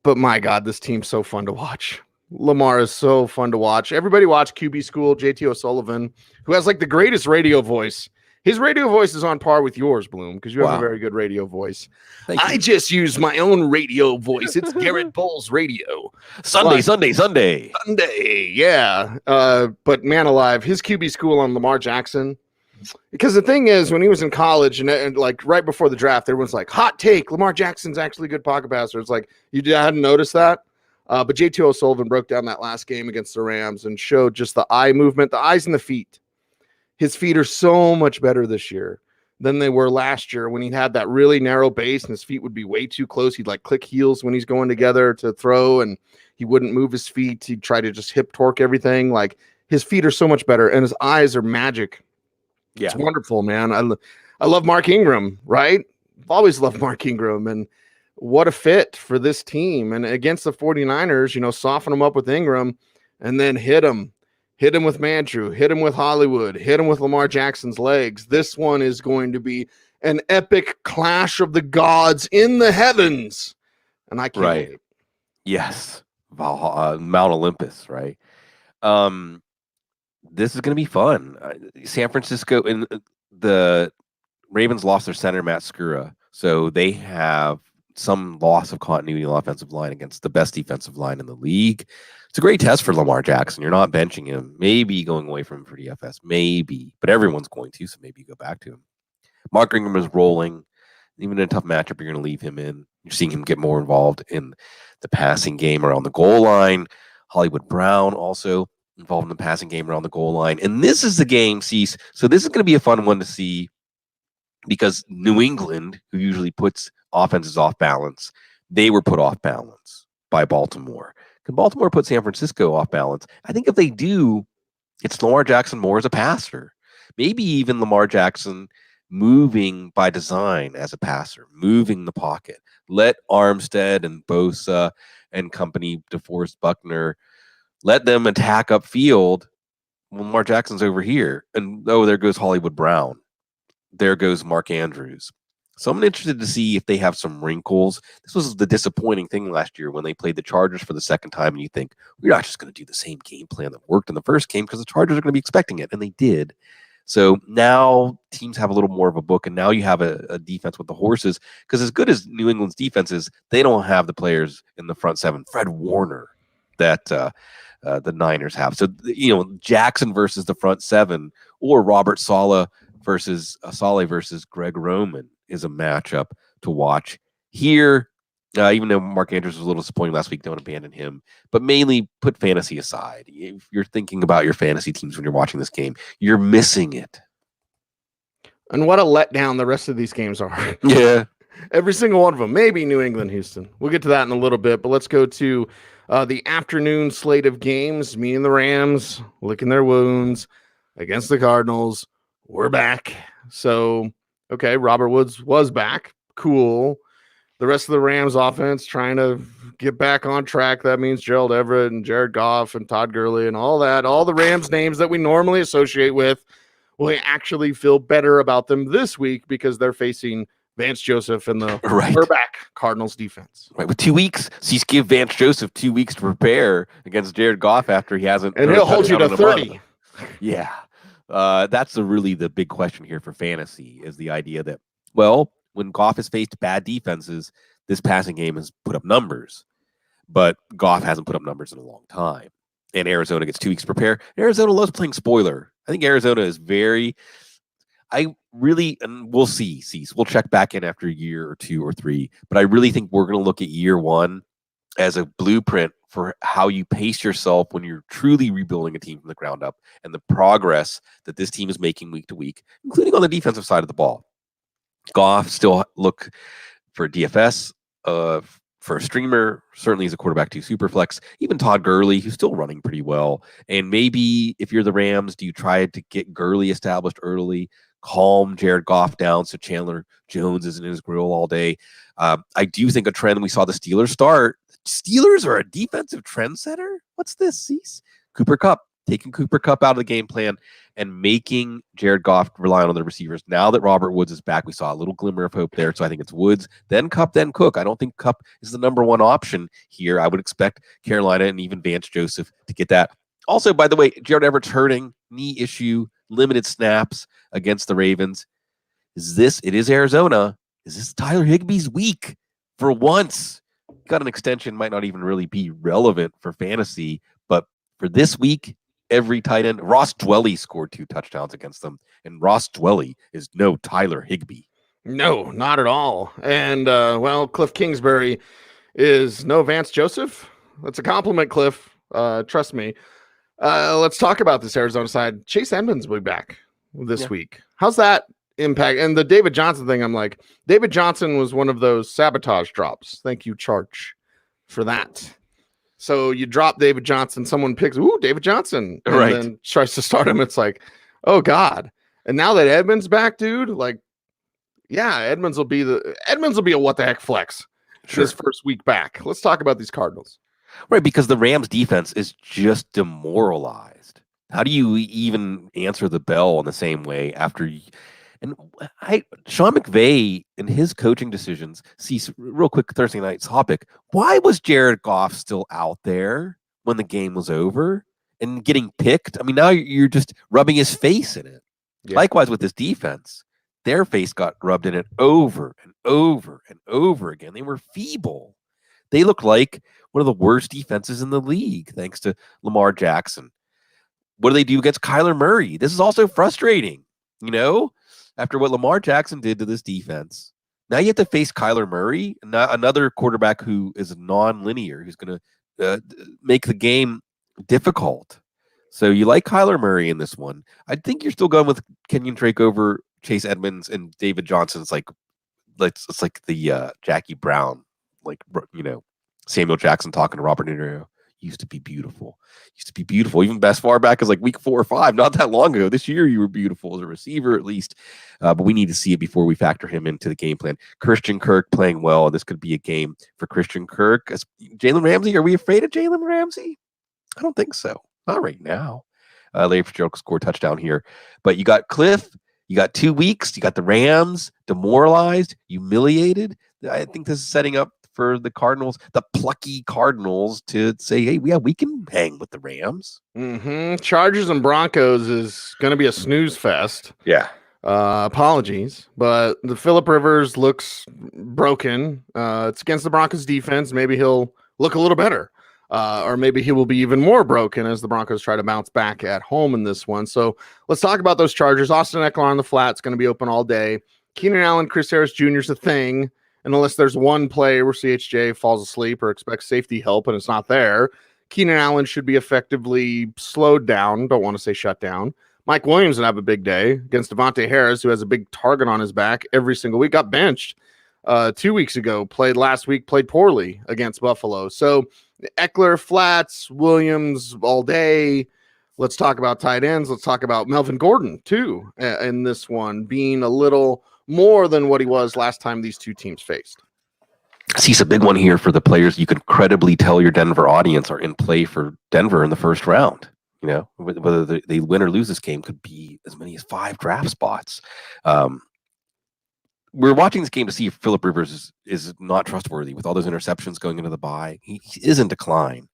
But my God, this team's so fun to watch. Lamar is so fun to watch. Everybody watch QB School, JT O'Sullivan, who has like the greatest radio voice. His radio voice is on par with yours, Bloom, because you have a very good radio voice. I just use my own radio voice. It's Garrett Bowles radio. Sunday. Yeah. But man alive, his QB School on Lamar Jackson. Because the thing is, when he was in college and like right before the draft, everyone's like, hot take, Lamar Jackson's actually a good pocket passer. It's like, you hadn't noticed that? But JT O'Sullivan broke down that last game against the Rams and showed just the eye movement, the eyes and the feet. His feet are so much better this year than they were last year when he had that really narrow base and his feet would be way too close. He'd like click heels when he's going together to throw and he wouldn't move his feet. He'd try to just hip torque everything. Like his feet are so much better and his eyes are magic. Yeah. It's wonderful, man. I love Mark Ingram, right? I've always loved Mark Ingram, and what a fit for this team. And against the 49ers, soften them up with Ingram and then hit him with Mandrew, hit him with Hollywood, hit him with Lamar Jackson's legs. This one is going to be an epic clash of the gods in the heavens. And I can't wait. Yes. Mount Olympus, right? This is going to be fun. San Francisco and the Ravens lost their center, Matt Skura. So they have some loss of continuity in the offensive line against the best defensive line in the league. It's a great test for Lamar Jackson. You're not benching him, maybe going away from him for DFS, maybe, but everyone's going to, so maybe you go back to him. Mark Ingram is rolling. Even in a tough matchup, you're going to leave him in. You're seeing him get more involved in the passing game around the goal line. Hollywood Brown also involved in the passing game around the goal line. And this is the game, Cease. So this is going to be a fun one to see because New England, who usually puts offenses off balance, they were put off balance by Baltimore. Can Baltimore put San Francisco off balance? I think if they do, it's Lamar Jackson more as a passer. Maybe even Lamar Jackson moving by design as a passer, moving the pocket. Let Armstead and Bosa and company, DeForest Buckner, let them attack upfield. Lamar Jackson's over here. And there goes Hollywood Brown. There goes Mark Andrews. So I'm interested to see if they have some wrinkles. This was the disappointing thing last year when they played the Chargers for the second time, and you think, we're not just going to do the same game plan that worked in the first game because the Chargers are going to be expecting it, and they did. So now teams have a little more of a book, and now you have a defense with the horses, because as good as New England's defense is, they don't have the players in the front seven, Fred Warner, that the Niners have. So, Jackson versus the front seven, or Robert Saleh versus Greg Roman is a matchup to watch here. Even though Mark Andrews was a little disappointing last week, don't abandon him. But mainly put fantasy aside. If you're thinking about your fantasy teams when you're watching this game, you're missing it. And what a letdown the rest of these games are. Yeah. Every single one of them. Maybe New England, Houston. We'll get to that in a little bit, but let's go to the afternoon slate of games. Me and the Rams licking their wounds against the Cardinals. We're back. So, okay, Robert Woods was back. Cool. The rest of the Rams offense trying to get back on track. That means Gerald Everett and Jared Goff and Todd Gurley and all that. All the Rams names that we normally associate with. Will actually feel better about them this week because they're facing Vance Joseph and the back Cardinals defense. Right, with 2 weeks, Cease give Vance Joseph 2 weeks to prepare against Jared Goff after he hasn't. And he'll hold you to 30. Yeah. That's really the big question here for fantasy is the idea that, well, when Goff has faced bad defenses, this passing game has put up numbers, but Goff hasn't put up numbers in a long time. And Arizona gets 2 weeks to prepare. Arizona loves playing spoiler. I think Arizona is and we'll see. We'll check back in after a year or 2 or 3, but I really think we're going to look at year one as a blueprint for how you pace yourself when you're truly rebuilding a team from the ground up and the progress that this team is making week to week, including on the defensive side of the ball. Goff still look for DFS, for a streamer, certainly as a quarterback 2 super flex. Even Todd Gurley, who's still running pretty well. And maybe if you're the Rams, do you try to get Gurley established early, calm Jared Goff down so Chandler Jones isn't in his grill all day? I do think a trend we saw the Steelers start. Steelers are a defensive trendsetter? What's this, Cease? Cooper Kupp. Taking Cooper Kupp out of the game plan and making Jared Goff rely on the receivers. Now that Robert Woods is back, we saw a little glimmer of hope there. So I think it's Woods, then Kupp, then Cook. I don't think Kupp is the number one option here. I would expect Carolina and even Vance Joseph to get that. Also, by the way, Jared Everett's hurting, knee issue, limited snaps against the Ravens. It is Arizona. Is this Tyler Higbee's week for once? Got an extension, might not even really be relevant for fantasy, but for this week, every tight end. Ross Dwelly scored 2 touchdowns against them, and Ross Dwelly is no Tyler Higbee. No, not at all. And, Cliff Kingsbury is no Vance Joseph. That's a compliment, Cliff. Trust me. Let's talk about this Arizona side. Chase Edmonds will be back this week. How's that impact? And the David Johnson thing, I'm like, David Johnson was one of those sabotage drops. Thank you, Charge, for that. So you drop David Johnson, someone picks, David Johnson, and then tries to start him. It's like, oh God. And now that Edmonds back, dude, Edmonds will be a what the heck flex his first week back. Let's talk about these Cardinals. Right, because the Rams defense is just demoralized. How do you even answer the bell in the same way after Sean McVay and his coaching decisions. See, real quick Thursday night topic. Why was Jared Goff still out there when the game was over and getting picked? I mean, now you're just rubbing his face in it. Yeah. Likewise with this defense. their face got rubbed in it over and over and over again. They were feeble. They looked like one of the worst defenses in the league, thanks to Lamar Jackson. What do they do against Kyler Murray? This is also frustrating, after what Lamar Jackson did to this defense. Now you have to face Kyler Murray, another quarterback who is non-linear, who's going to make the game difficult. So you like Kyler Murray in this one. I think you're still going with Kenyon Drake over Chase Edmonds and David Johnson. It's like the Jackie Brown, Samuel Jackson talking to Robert De Niro. Used to be beautiful. Even as far back as like week 4 or 5, not that long ago. This year you were beautiful as a receiver, at least. But we need to see it before we factor him into the game plan. Christian Kirk playing well. This could be a game for Christian Kirk. Jalen Ramsey, are we afraid of Jalen Ramsey? I don't think so. Not right now. Larry Fitzgerald scored a touchdown here. But you got Cliff. You got 2 weeks. You got the Rams demoralized, humiliated. I think this is setting up for the Cardinals, the plucky Cardinals, to say, hey, we can hang with the Rams. Chargers and Broncos is going to be a snooze fest. Yeah. Apologies, but the Phillip Rivers looks broken. It's against the Broncos defense. Maybe he'll look a little better. Or maybe he will be even more broken as the Broncos try to bounce back at home in this one. So let's talk about those Chargers. Austin Eckler on the flat's going to be open all day. Keenan Allen, Chris Harris Jr. is a thing. And unless there's one play where CHJ falls asleep or expects safety help and it's not there, Keenan Allen should be effectively slowed down. Don't want to say shut down. Mike Williams will have a big day against Devontae Harris, who has a big target on his back every single week. Got benched 2 weeks ago, played last week, played poorly against Buffalo. So Eckler, flats, Williams all day. Let's talk about tight ends. Let's talk about Melvin Gordon, too, in this one, being a little more than what he was last time these two teams faced. See, it's a big one here for the players you can credibly tell your Denver audience are in play for Denver in the first round. Whether they win or lose this game could be as many as 5 draft spots. We're watching this game to see if Phillip Rivers is not trustworthy with all those interceptions going into the bye. He is in decline.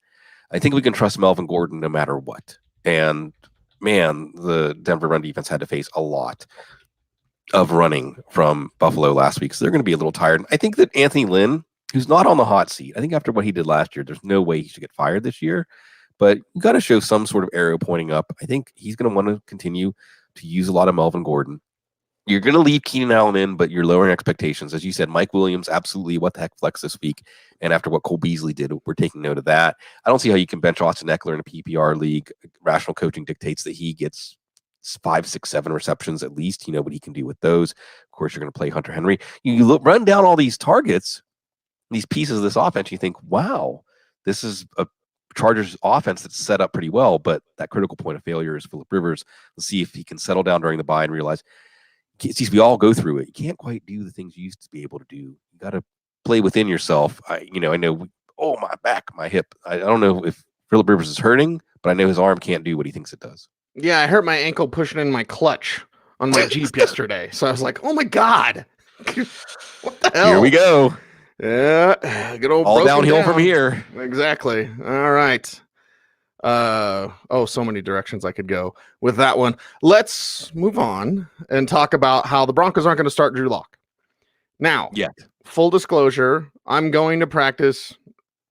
I think we can trust Melvin Gordon no matter what. And, man, the Denver run defense had to face a lot of running from Buffalo last week, so they're going to be a little tired. I think that Anthony Lynn, who's not on the hot seat, I think after what he did last year, there's no way he should get fired this year, but you got to show some sort of arrow pointing up. I think he's going to want to continue to use a lot of Melvin Gordon. You're going to leave Keenan Allen in, but you're lowering expectations. As you said, Mike Williams, absolutely what the heck flex this week. And after what Cole Beasley did, we're taking note of that. I don't see how you can bench Austin Eckler in a PPR league. Rational coaching dictates that he gets 5, 6, 7 receptions at least. You know what he can do with those. Of course, you're going to play Hunter Henry. You run down all these targets, these pieces of this offense, you think, wow, this is a Chargers offense that's set up pretty well, but that critical point of failure is Phillip Rivers. Let's see if he can settle down during the bye and realize, see, we all go through it. You can't quite do the things you used to be able to do. You got to play within yourself. I know, my back, my hip. I don't know if Phillip Rivers is hurting, but I know his arm can't do what he thinks it does. Yeah, I hurt my ankle pushing in my clutch on my Jeep yesterday. So I was like, oh my God. What the hell? Here we go. Yeah. Good old all downhill from here. Exactly. All right. So many directions I could go with that one. Let's move on and talk about how the Broncos aren't going to start Drew Lock. Now, full disclosure, I'm going to practice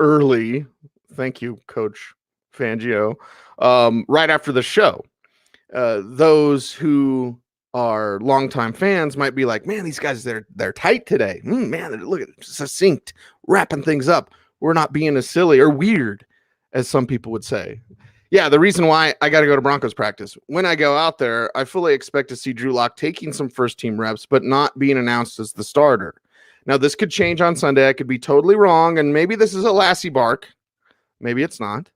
early. Thank you, Coach Fangio. Right after the show. Those who are longtime fans might be like, man, these guys, they're tight today. Man, look at it, succinct, wrapping things up. We're not being as silly or weird as some people would say. Yeah, the reason why I got to go to Broncos practice. When I go out there, I fully expect to see Drew Lock taking some first-team reps, but not being announced as the starter. Now, this could change on Sunday. I could be totally wrong, and maybe this is a Lassie bark. Maybe it's not.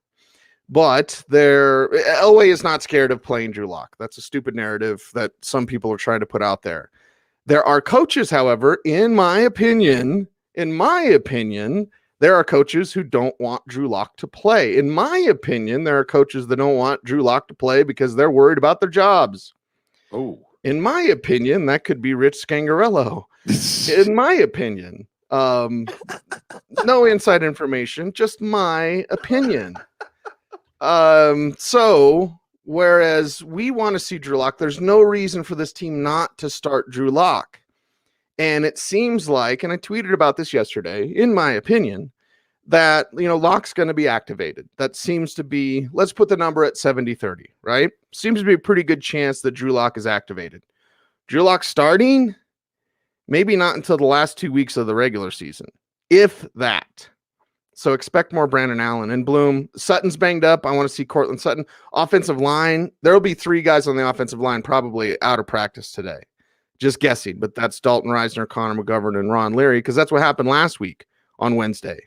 But Elway is not scared of playing Drew Lock. That's a stupid narrative that some people are trying to put out there. There are coaches, however, in my opinion, there are coaches who don't want Drew Lock to play. In my opinion, there are coaches that don't want Drew Lock to play because they're worried about their jobs. Oh. In my opinion, that could be Rich Scangarello. In my opinion. No inside information, just my opinion. So Whereas we want to see Drew Lock. There's no reason for this team not to start Drew Lock. And it seems like, and I tweeted about this yesterday, in my opinion, that, Lock's going to be activated. That seems to be, let's put the number at 70-30, right? Seems to be a pretty good chance that Drew Lock is activated. Drew Lock starting? Maybe not until the last 2 weeks of the regular season, if that. So expect more Brandon Allen and Bloom. Sutton's banged up. I want to see Cortland Sutton. Offensive line, there will be 3 guys on the offensive line probably out of practice today. Just guessing, but that's Dalton Reisner, Connor McGovern, and Ron Leary, because that's what happened last week on Wednesday.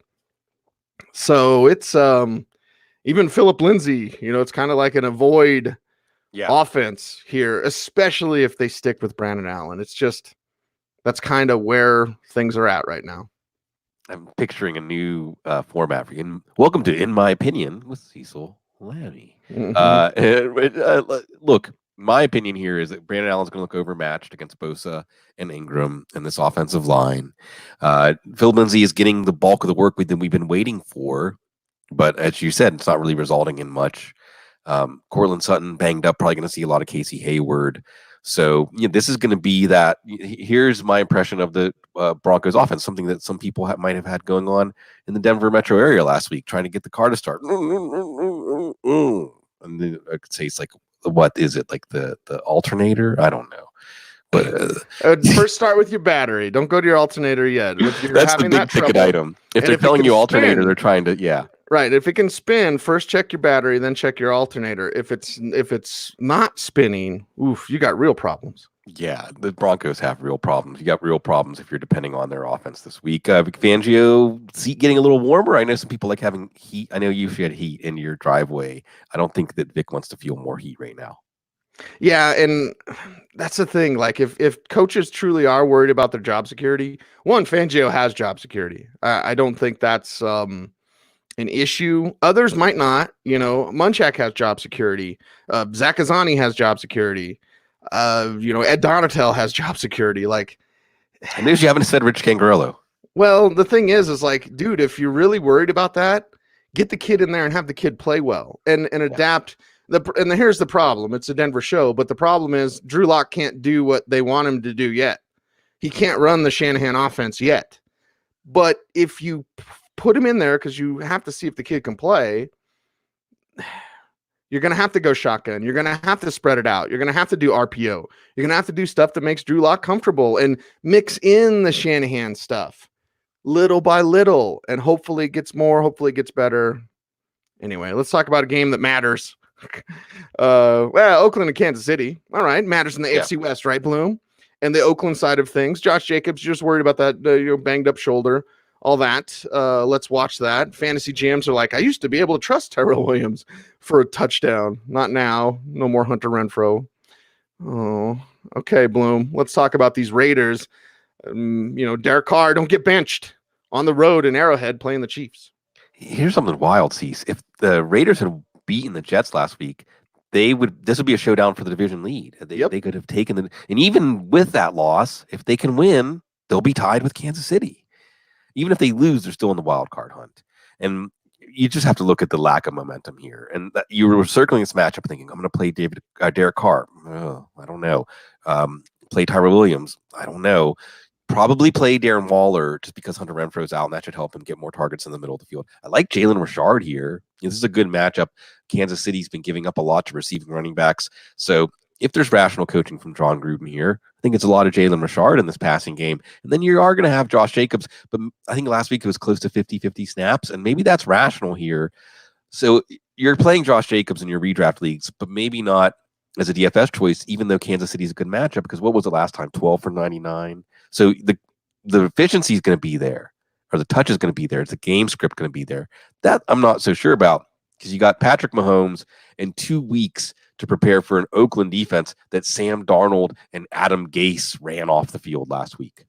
So it's even Philip Lindsay, it's kind of like an avoid offense here, especially if they stick with Brandon Allen. It's just, that's kind of where things are at right now. I'm picturing a new format for you. Welcome to In My Opinion with Cecil Lammey. Look, my opinion here is that Brandon Allen's going to look overmatched against Bosa and Ingram and this offensive line. Phil Lindsay is getting the bulk of the work we've been waiting for, but as you said, it's not really resulting in much. Cortland Sutton banged up, probably going to see a lot of Casey Hayward. So this is going to be that. Here's my impression of the Broncos offense, something that some people might have had going on in the Denver metro area last week, trying to get the car to start. And then I could say it's like, what is it, like the alternator? I don't know. But first start with your battery. Don't go to your alternator yet. That's the big ticket item. If they're telling you alternator, they're trying to, Right. If it can spin, first check your battery, then check your alternator. If it's not spinning, you got real problems. Yeah, the Broncos have real problems. You got real problems if you're depending on their offense this week. Vic Fangio, seat getting a little warmer. I know some people like having heat. I know you had heat in your driveway. I don't think that Vic wants to feel more heat right now. Yeah, and that's the thing. Like, if coaches truly are worried about their job security, Fangio has job security. I don't think that's an issue. Others might not. Munchak has job security. Zach Azani has job security. Ed Donatel has job security. Like, and news you haven't said Rich Cangarello. Well, the thing is like, dude, if you're really worried about that, get the kid in there and have the kid play well and adapt. And here's the problem. It's a Denver show, but the problem is Drew Lock can't do what they want him to do yet. He can't run the Shanahan offense yet. But if you put him in there, because you have to see if the kid can play, you're going to have to go shotgun. You're going to have to spread it out. You're going to have to do RPO. You're going to have to do stuff that makes Drew Lock comfortable and mix in the Shanahan stuff little by little. And hopefully it gets more, hopefully it gets better. Anyway, let's talk about a game that matters. Oakland and Kansas City. All right. Matters in the AFC West, right, Bloom? And the Oakland side of things. Josh Jacobs just worried about that banged up shoulder. All that. Let's watch that. Fantasy jams are like, I used to be able to trust Tyrell Williams for a touchdown. Not now. No more Hunter Renfrow. Oh, okay, Bloom. Let's talk about these Raiders. Derek Carr, don't get benched on the road in Arrowhead playing the Chiefs. Here's something wild, Cease. If the Raiders had beaten the Jets last week, this would be a showdown for the division lead. They could have taken and even with that loss, if they can win, they'll be tied with Kansas City. Even if they lose, they're still in the wild card hunt. And you just have to look at the lack of momentum here. And you were circling this matchup thinking, I'm going to play Derek Carr. I don't know. Play Tyrell Williams. I don't know. Probably play Darren Waller just because Hunter Renfro's out, and that should help him get more targets in the middle of the field. I like Jalen Richard here. This is a good matchup. Kansas City's been giving up a lot to receiving running backs. So if there's rational coaching from John Gruden here, I think it's a lot of Jalen Richard in this passing game. And then you are going to have Josh Jacobs. But I think last week it was close to 50-50 snaps, and maybe that's rational here. So you're playing Josh Jacobs in your redraft leagues, but maybe not as a DFS choice, even though Kansas City is a good matchup, because what was it last time? 12 for 99. So the efficiency is going to be there, or the touch is going to be there. It's the game script going to be there. That I'm not so sure about, because you got Patrick Mahomes in 2 weeks to prepare for an Oakland defense that Sam Darnold and Adam Gase ran off the field last week.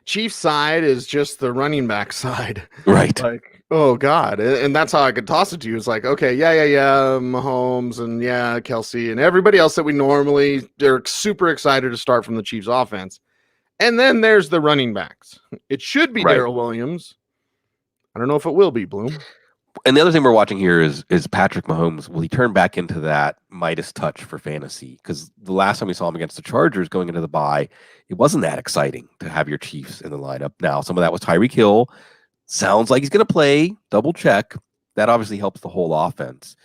Chiefs side is just the running back side. Right. Like, oh, God. And that's how I could toss it to you. It's like, okay, Mahomes and Kelsey and everybody else that we normally are super excited to start from the Chiefs offense. And then there's the running backs. It should be Darrell Williams. I don't know if it will be, Bloom. And the other thing we're watching here is Patrick Mahomes. Will he turn back into that Midas touch for fantasy? Because the last time we saw him against the Chargers going into the bye, it wasn't that exciting to have your Chiefs in the lineup. Now, some of that was Tyreek Hill. Sounds like he's going to play. Double check. That obviously helps the whole offense.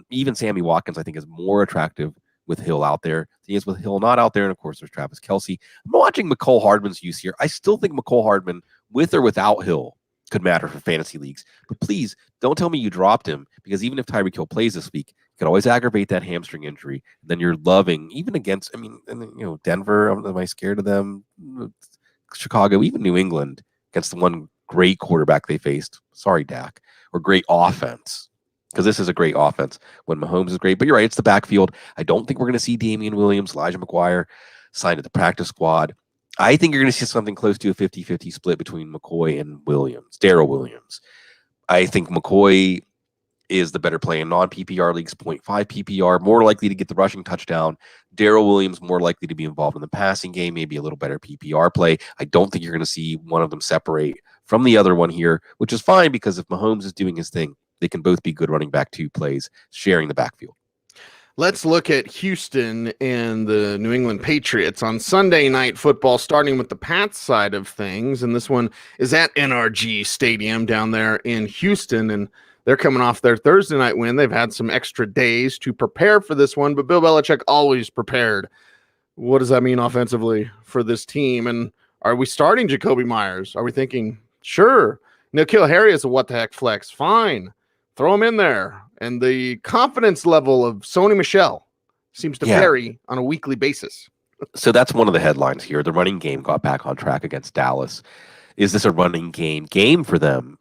Even Sammy Watkins, I think, is more attractive with Hill out there. He is with Hill not out there. And of course, there's Travis Kelce. I'm watching McCole Hardman's use here. I still think McCole Hardman, with or without Hill, could matter for fantasy leagues. But please don't tell me you dropped him, because even if Tyreek Hill plays this week, you could always aggravate that hamstring injury. And then you're loving, even against, Denver, am I scared of them? Chicago, even New England, against the one great quarterback they faced. Sorry, Dak. Or great offense. Because this is a great offense when Mahomes is great. But you're right, it's the backfield. I don't think we're going to see Damian Williams, Elijah McGuire signed to the practice squad. I think you're going to see something close to a 50-50 split between McCoy and Williams, Darrell Williams. I think McCoy is the better play in non-PPR leagues, 0.5 PPR, more likely to get the rushing touchdown. Darrell Williams more likely to be involved in the passing game, maybe a little better PPR play. I don't think you're going to see one of them separate from the other one here, which is fine, because if Mahomes is doing his thing, they can both be good running back 2 plays, sharing the backfield. Let's look at Houston and the New England Patriots on Sunday Night Football, starting with the Pats side of things. And this one is at NRG Stadium down there in Houston. And they're coming off their Thursday night win. They've had some extra days to prepare for this one, but Bill Belichick always prepared. What does that mean offensively for this team? And are we starting Jacoby Myers? Are we thinking, sure, N'Keal Harry is a what the heck flex? Fine. Throw him in there. And the confidence level of Sony Michel seems to vary on a weekly basis. So that's one of the headlines here. The running game got back on track against Dallas. Is this a running game for them?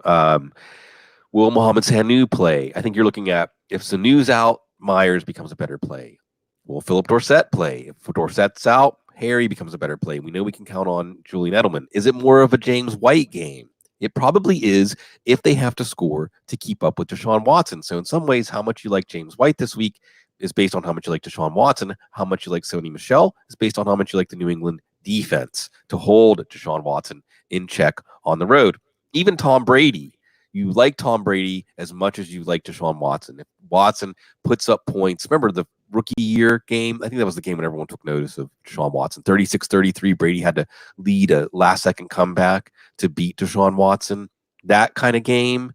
Will Mohamed Sanu play? I think you're looking at, if Sanu's out, Myers becomes a better play. Will Philip Dorsett play? If Dorsett's out, Harry becomes a better play. We know we can count on Julian Edelman. Is it more of a James White game? It probably is, if they have to score to keep up with Deshaun Watson. So in some ways, how much you like James White this week is based on how much you like Deshaun Watson. How much you like Sony Michel is based on how much you like the New England defense to hold Deshaun Watson in check on the road. Even Tom Brady. You like Tom Brady as much as you like Deshaun Watson. If Watson puts up points, remember the rookie year game? I think that was the game when everyone took notice of Deshaun Watson. 36-33, Brady had to lead a last-second comeback to beat Deshaun Watson. That kind of game,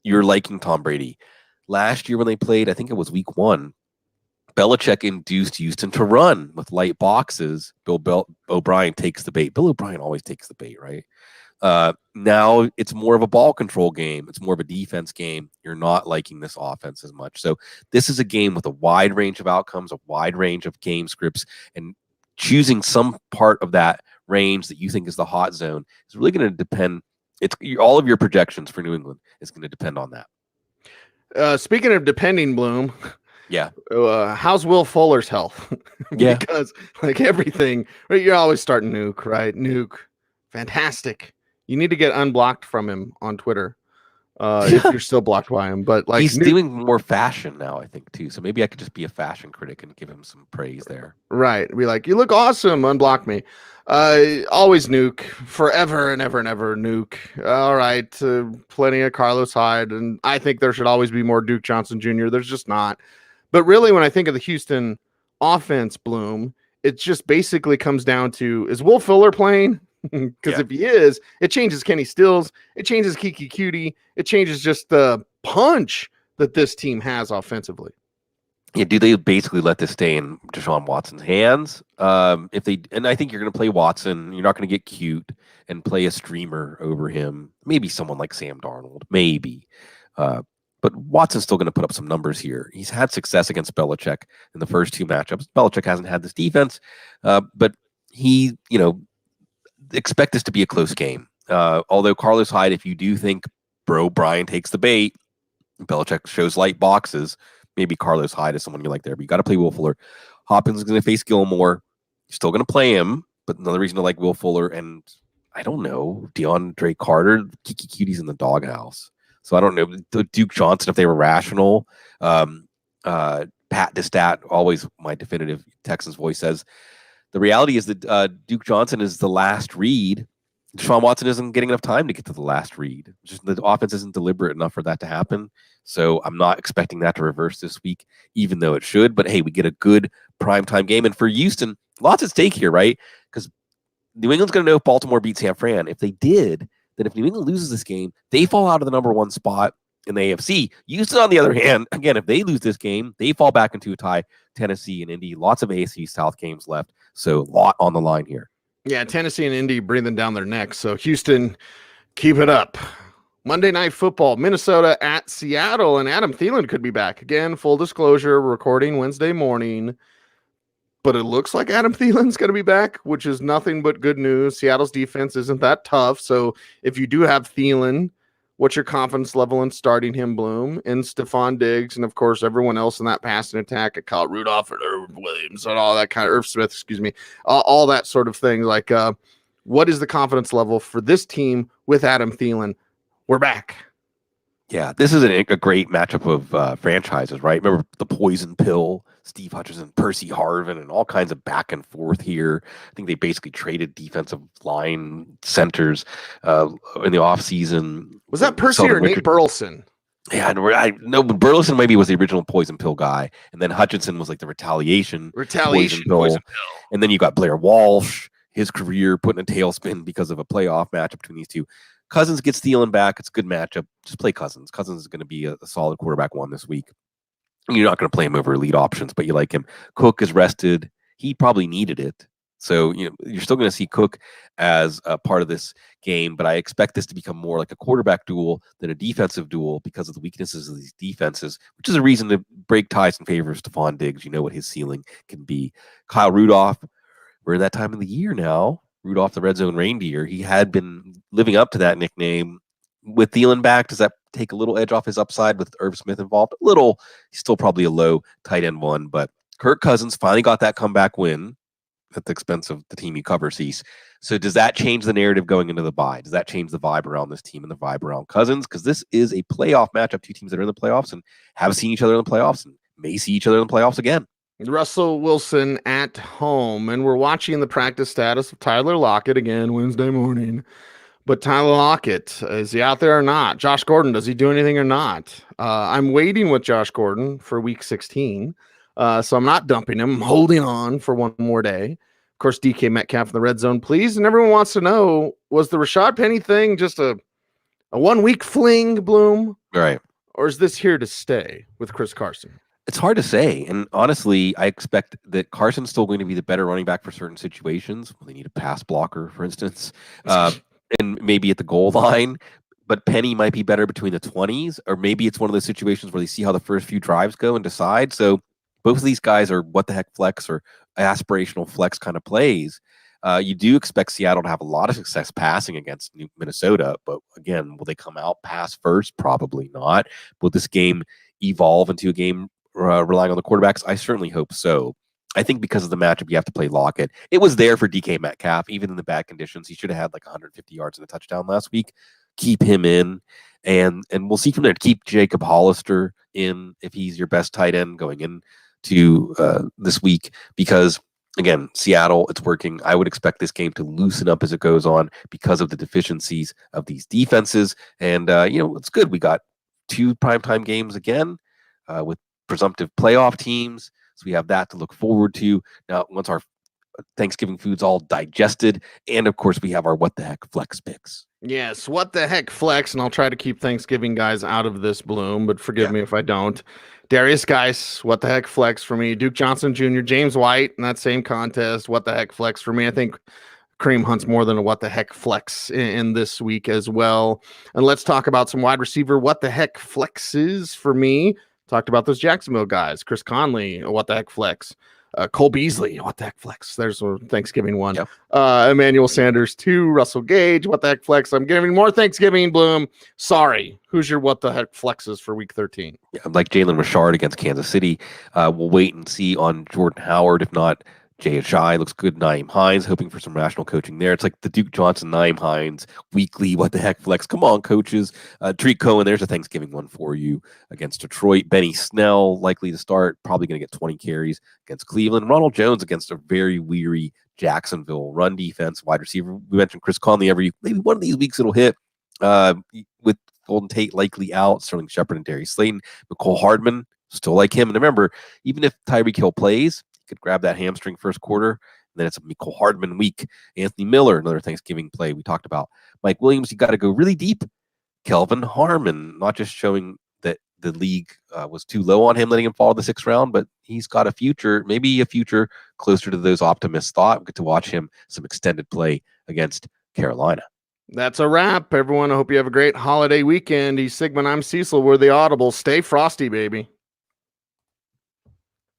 you're liking Tom Brady. Last year when they played, I think it was week 1, Belichick induced Houston to run with light boxes. Bill O'Brien takes the bait. Bill O'Brien always takes the bait, right? Now it's more of a ball control game. It's more of a defense game. You're not liking this offense as much. So this is a game with a wide range of outcomes, a wide range of game scripts, and choosing some part of that range that you think is the hot zone is really going to depend. All of your projections for New England is going to depend on that. Speaking of depending, Bloom. Yeah. How's Will Fuller's health? Yeah. Because like everything, right, you're always starting Nuke, right? Nuke. Fantastic. You need to get unblocked from him on Twitter if you're still blocked by him. But like he's doing more fashion now, I think, too. So maybe I could just be a fashion critic and give him some praise there. Right. Be like, you look awesome. Unblock me. Always Nuke. Forever and ever and ever Nuke. All right. Plenty of Carlos Hyde. And I think there should always be more Duke Johnson Jr. There's just not. But really, when I think of the Houston offense, Bloom, it just basically comes down to, is Will Fuller playing? Because if he is, it changes Kenny Stills, it changes Kiki Cutie, it changes just the punch that this team has offensively. Yeah, do they basically let this stay in Deshaun Watson's hands? If they, and I think you're going to play Watson, you're not going to get cute and play a streamer over him. Maybe someone like Sam Darnold, maybe. But Watson's still going to put up some numbers here. He's had success against Belichick in the first 2 matchups. Belichick hasn't had this defense, but he, expect this to be a close game. Although Carlos Hyde, if you do think Brian takes the bait, Belichick shows light boxes, maybe Carlos Hyde is someone you like there, but you got to play Will Fuller. Hopkins is going to face Gilmore. You're still going to play him, but another reason to like Will Fuller, and I don't know, DeAndre Carter, Kiki Cutie's in the doghouse. So I don't know, Duke Johnson, if they were rational. Pat Distat, always my definitive Texans voice, says, the reality is that Duke Johnson is the last read Deshaun Watson isn't getting enough time to get to the last read. Just the offense isn't deliberate enough for that to happen. So I'm not expecting that to reverse this week, even though it should. But hey, we get a good primetime game. And for Houston, lots at stake here, right? Because New England's going to know if Baltimore beats San Fran. If they did, then if New England loses this game, they fall out of the number one spot in the AFC. Houston, on the other hand, again, if they lose this game, they fall back into a tie. Tennessee and Indy, lots of AFC South games left. So a lot on the line here. Yeah, Tennessee and Indy breathing down their necks. So Houston, keep it up. Monday Night Football, Minnesota at Seattle, and Adam Thielen could be back. Again, full disclosure, recording Wednesday morning. But it looks like Adam Thielen's going to be back, which is nothing but good news. Seattle's defense isn't that tough. So if you do have Thielen, what's your confidence level in starting him, Bloom, and Stephon Diggs, and of course everyone else in that passing attack at Kyle Rudolph and Irv Williams and all that kind of Irv Smith, all that sort of thing. Like, what is the confidence level for this team with Adam Thielen? We're back. Yeah, this is a great matchup of franchises, right? Remember the poison pill, Steve Hutchinson, Percy Harvin, and all kinds of back and forth here. I think they basically traded defensive line centers in the offseason. Was that Percy or Nate Burleson? Yeah, I know, but Burleson maybe was the original poison pill guy, and then Hutchinson was like the retaliation poison pill. And then you got Blair Walsh, his career put in a tailspin because of a playoff matchup between these two. Cousins gets Thielen back. It's a good matchup. Just play Cousins. Cousins is going to be a solid quarterback one this week. You're not going to play him over elite options, but you like him. Cook is rested. He probably needed it. So, you're still going to see Cook as a part of this game, but I expect this to become more like a quarterback duel than a defensive duel because of the weaknesses of these defenses, which is a reason to break ties in favor of Stephon Diggs. You know what his ceiling can be. Kyle Rudolph, we're in that time of the year now. Rudolph the Red Zone Reindeer. He had been living up to that nickname. With Thielen back, does that take a little edge off his upside with Irv Smith involved? A little. He's still probably a low tight end one, but Kirk Cousins finally got that comeback win at the expense of the team you cover, Cease. So does that change the narrative going into the bye? Does that change the vibe around this team and the vibe around Cousins? Because this is a playoff matchup, two teams that are in the playoffs and have seen each other in the playoffs and may see each other in the playoffs again. Russell Wilson at home, and we're watching the practice status of Tyler Lockett again Wednesday morning. But Tyler Lockett, is he out there or not? Josh Gordon, does he do anything or not? I'm waiting with Josh Gordon for week 16, so I'm not dumping him. I'm holding on for one more day. Of course, DK Metcalf in the red zone, please. And everyone wants to know, was the Rashad Penny thing just a 1 week fling, Bloom? Right. Or is this here to stay with Chris Carson? It's hard to say. And honestly, I expect that Carson's still going to be the better running back for certain situations. Well, they need a pass blocker, for instance, and maybe at the goal line. But Penny might be better between the 20s, or maybe it's one of those situations where they see how the first few drives go and decide. So both of these guys are what the heck flex or aspirational flex kind of plays. You do expect Seattle to have a lot of success passing against Minnesota. But again, will they come out pass first? Probably not. Will this game evolve into a game relying on the quarterbacks? I certainly hope so. I think because of the matchup, you have to play Lockett. It was there for DK Metcalf, even in the bad conditions. He should have had like 150 yards and a touchdown last week. Keep him in, and we'll see from there. Keep Jacob Hollister in if he's your best tight end going into this week, because again, Seattle, it's working. I would expect this game to loosen up as it goes on because of the deficiencies of these defenses. And it's good. We got 2 primetime games again with presumptive playoff teams. So we have that to look forward to. Now, once our Thanksgiving food's all digested, and of course we have our what the heck flex picks. Yes, what the heck flex, and I'll try to keep Thanksgiving guys out of this, Bloom, but forgive me if I don't. Darius Geis, what the heck flex for me. Duke Johnson Jr., James White in that same contest, what the heck flex for me. I think Kareem Hunt's more than a what the heck flex in this week as well. And let's talk about some wide receiver what the heck flexes for me. Talked about those Jacksonville guys. Chris Conley, what the heck flex. Cole Beasley, what the heck flex. There's a Thanksgiving one. Yep. Emmanuel Sanders 2, Russell Gage, what the heck flex. I'm giving more Thanksgiving, Bloom. Sorry. Who's your what the heck flexes for week 13? Yeah, like Jalen Richard against Kansas City. We'll wait and see on Jordan Howard. If not, Jay Ajayi looks good. Naeem Hines, hoping for some rational coaching there. It's like the Duke Johnson, Naeem Hines weekly what the heck flex. Come on, coaches. Tariq Cohen, there's a Thanksgiving one for you against Detroit. Benny Snell likely to start, probably going to get 20 carries against Cleveland. Ronald Jones against a very weary Jacksonville run defense, wide receiver. We mentioned Chris Conley maybe one of these weeks it'll hit. With Golden Tate likely out, Sterling Shepard and Darius Slayton, McCole Hardman, still like him. And remember, even if Tyreek Hill plays, he could grab that hamstring first quarter. And then it's a McCole Hardman week. Anthony Miller, another Thanksgiving play we talked about. Mike Williams, you got to go really deep. Kelvin Harmon, not just showing that the league was too low on him, letting him fall in the 6th round, but he's got a future, maybe a future closer to those optimists thought. We get to watch him some extended play against Carolina. That's a wrap, everyone. I hope you have a great holiday weekend. He's Sigmund. I'm Cecil. We're the Audible. Stay frosty, baby.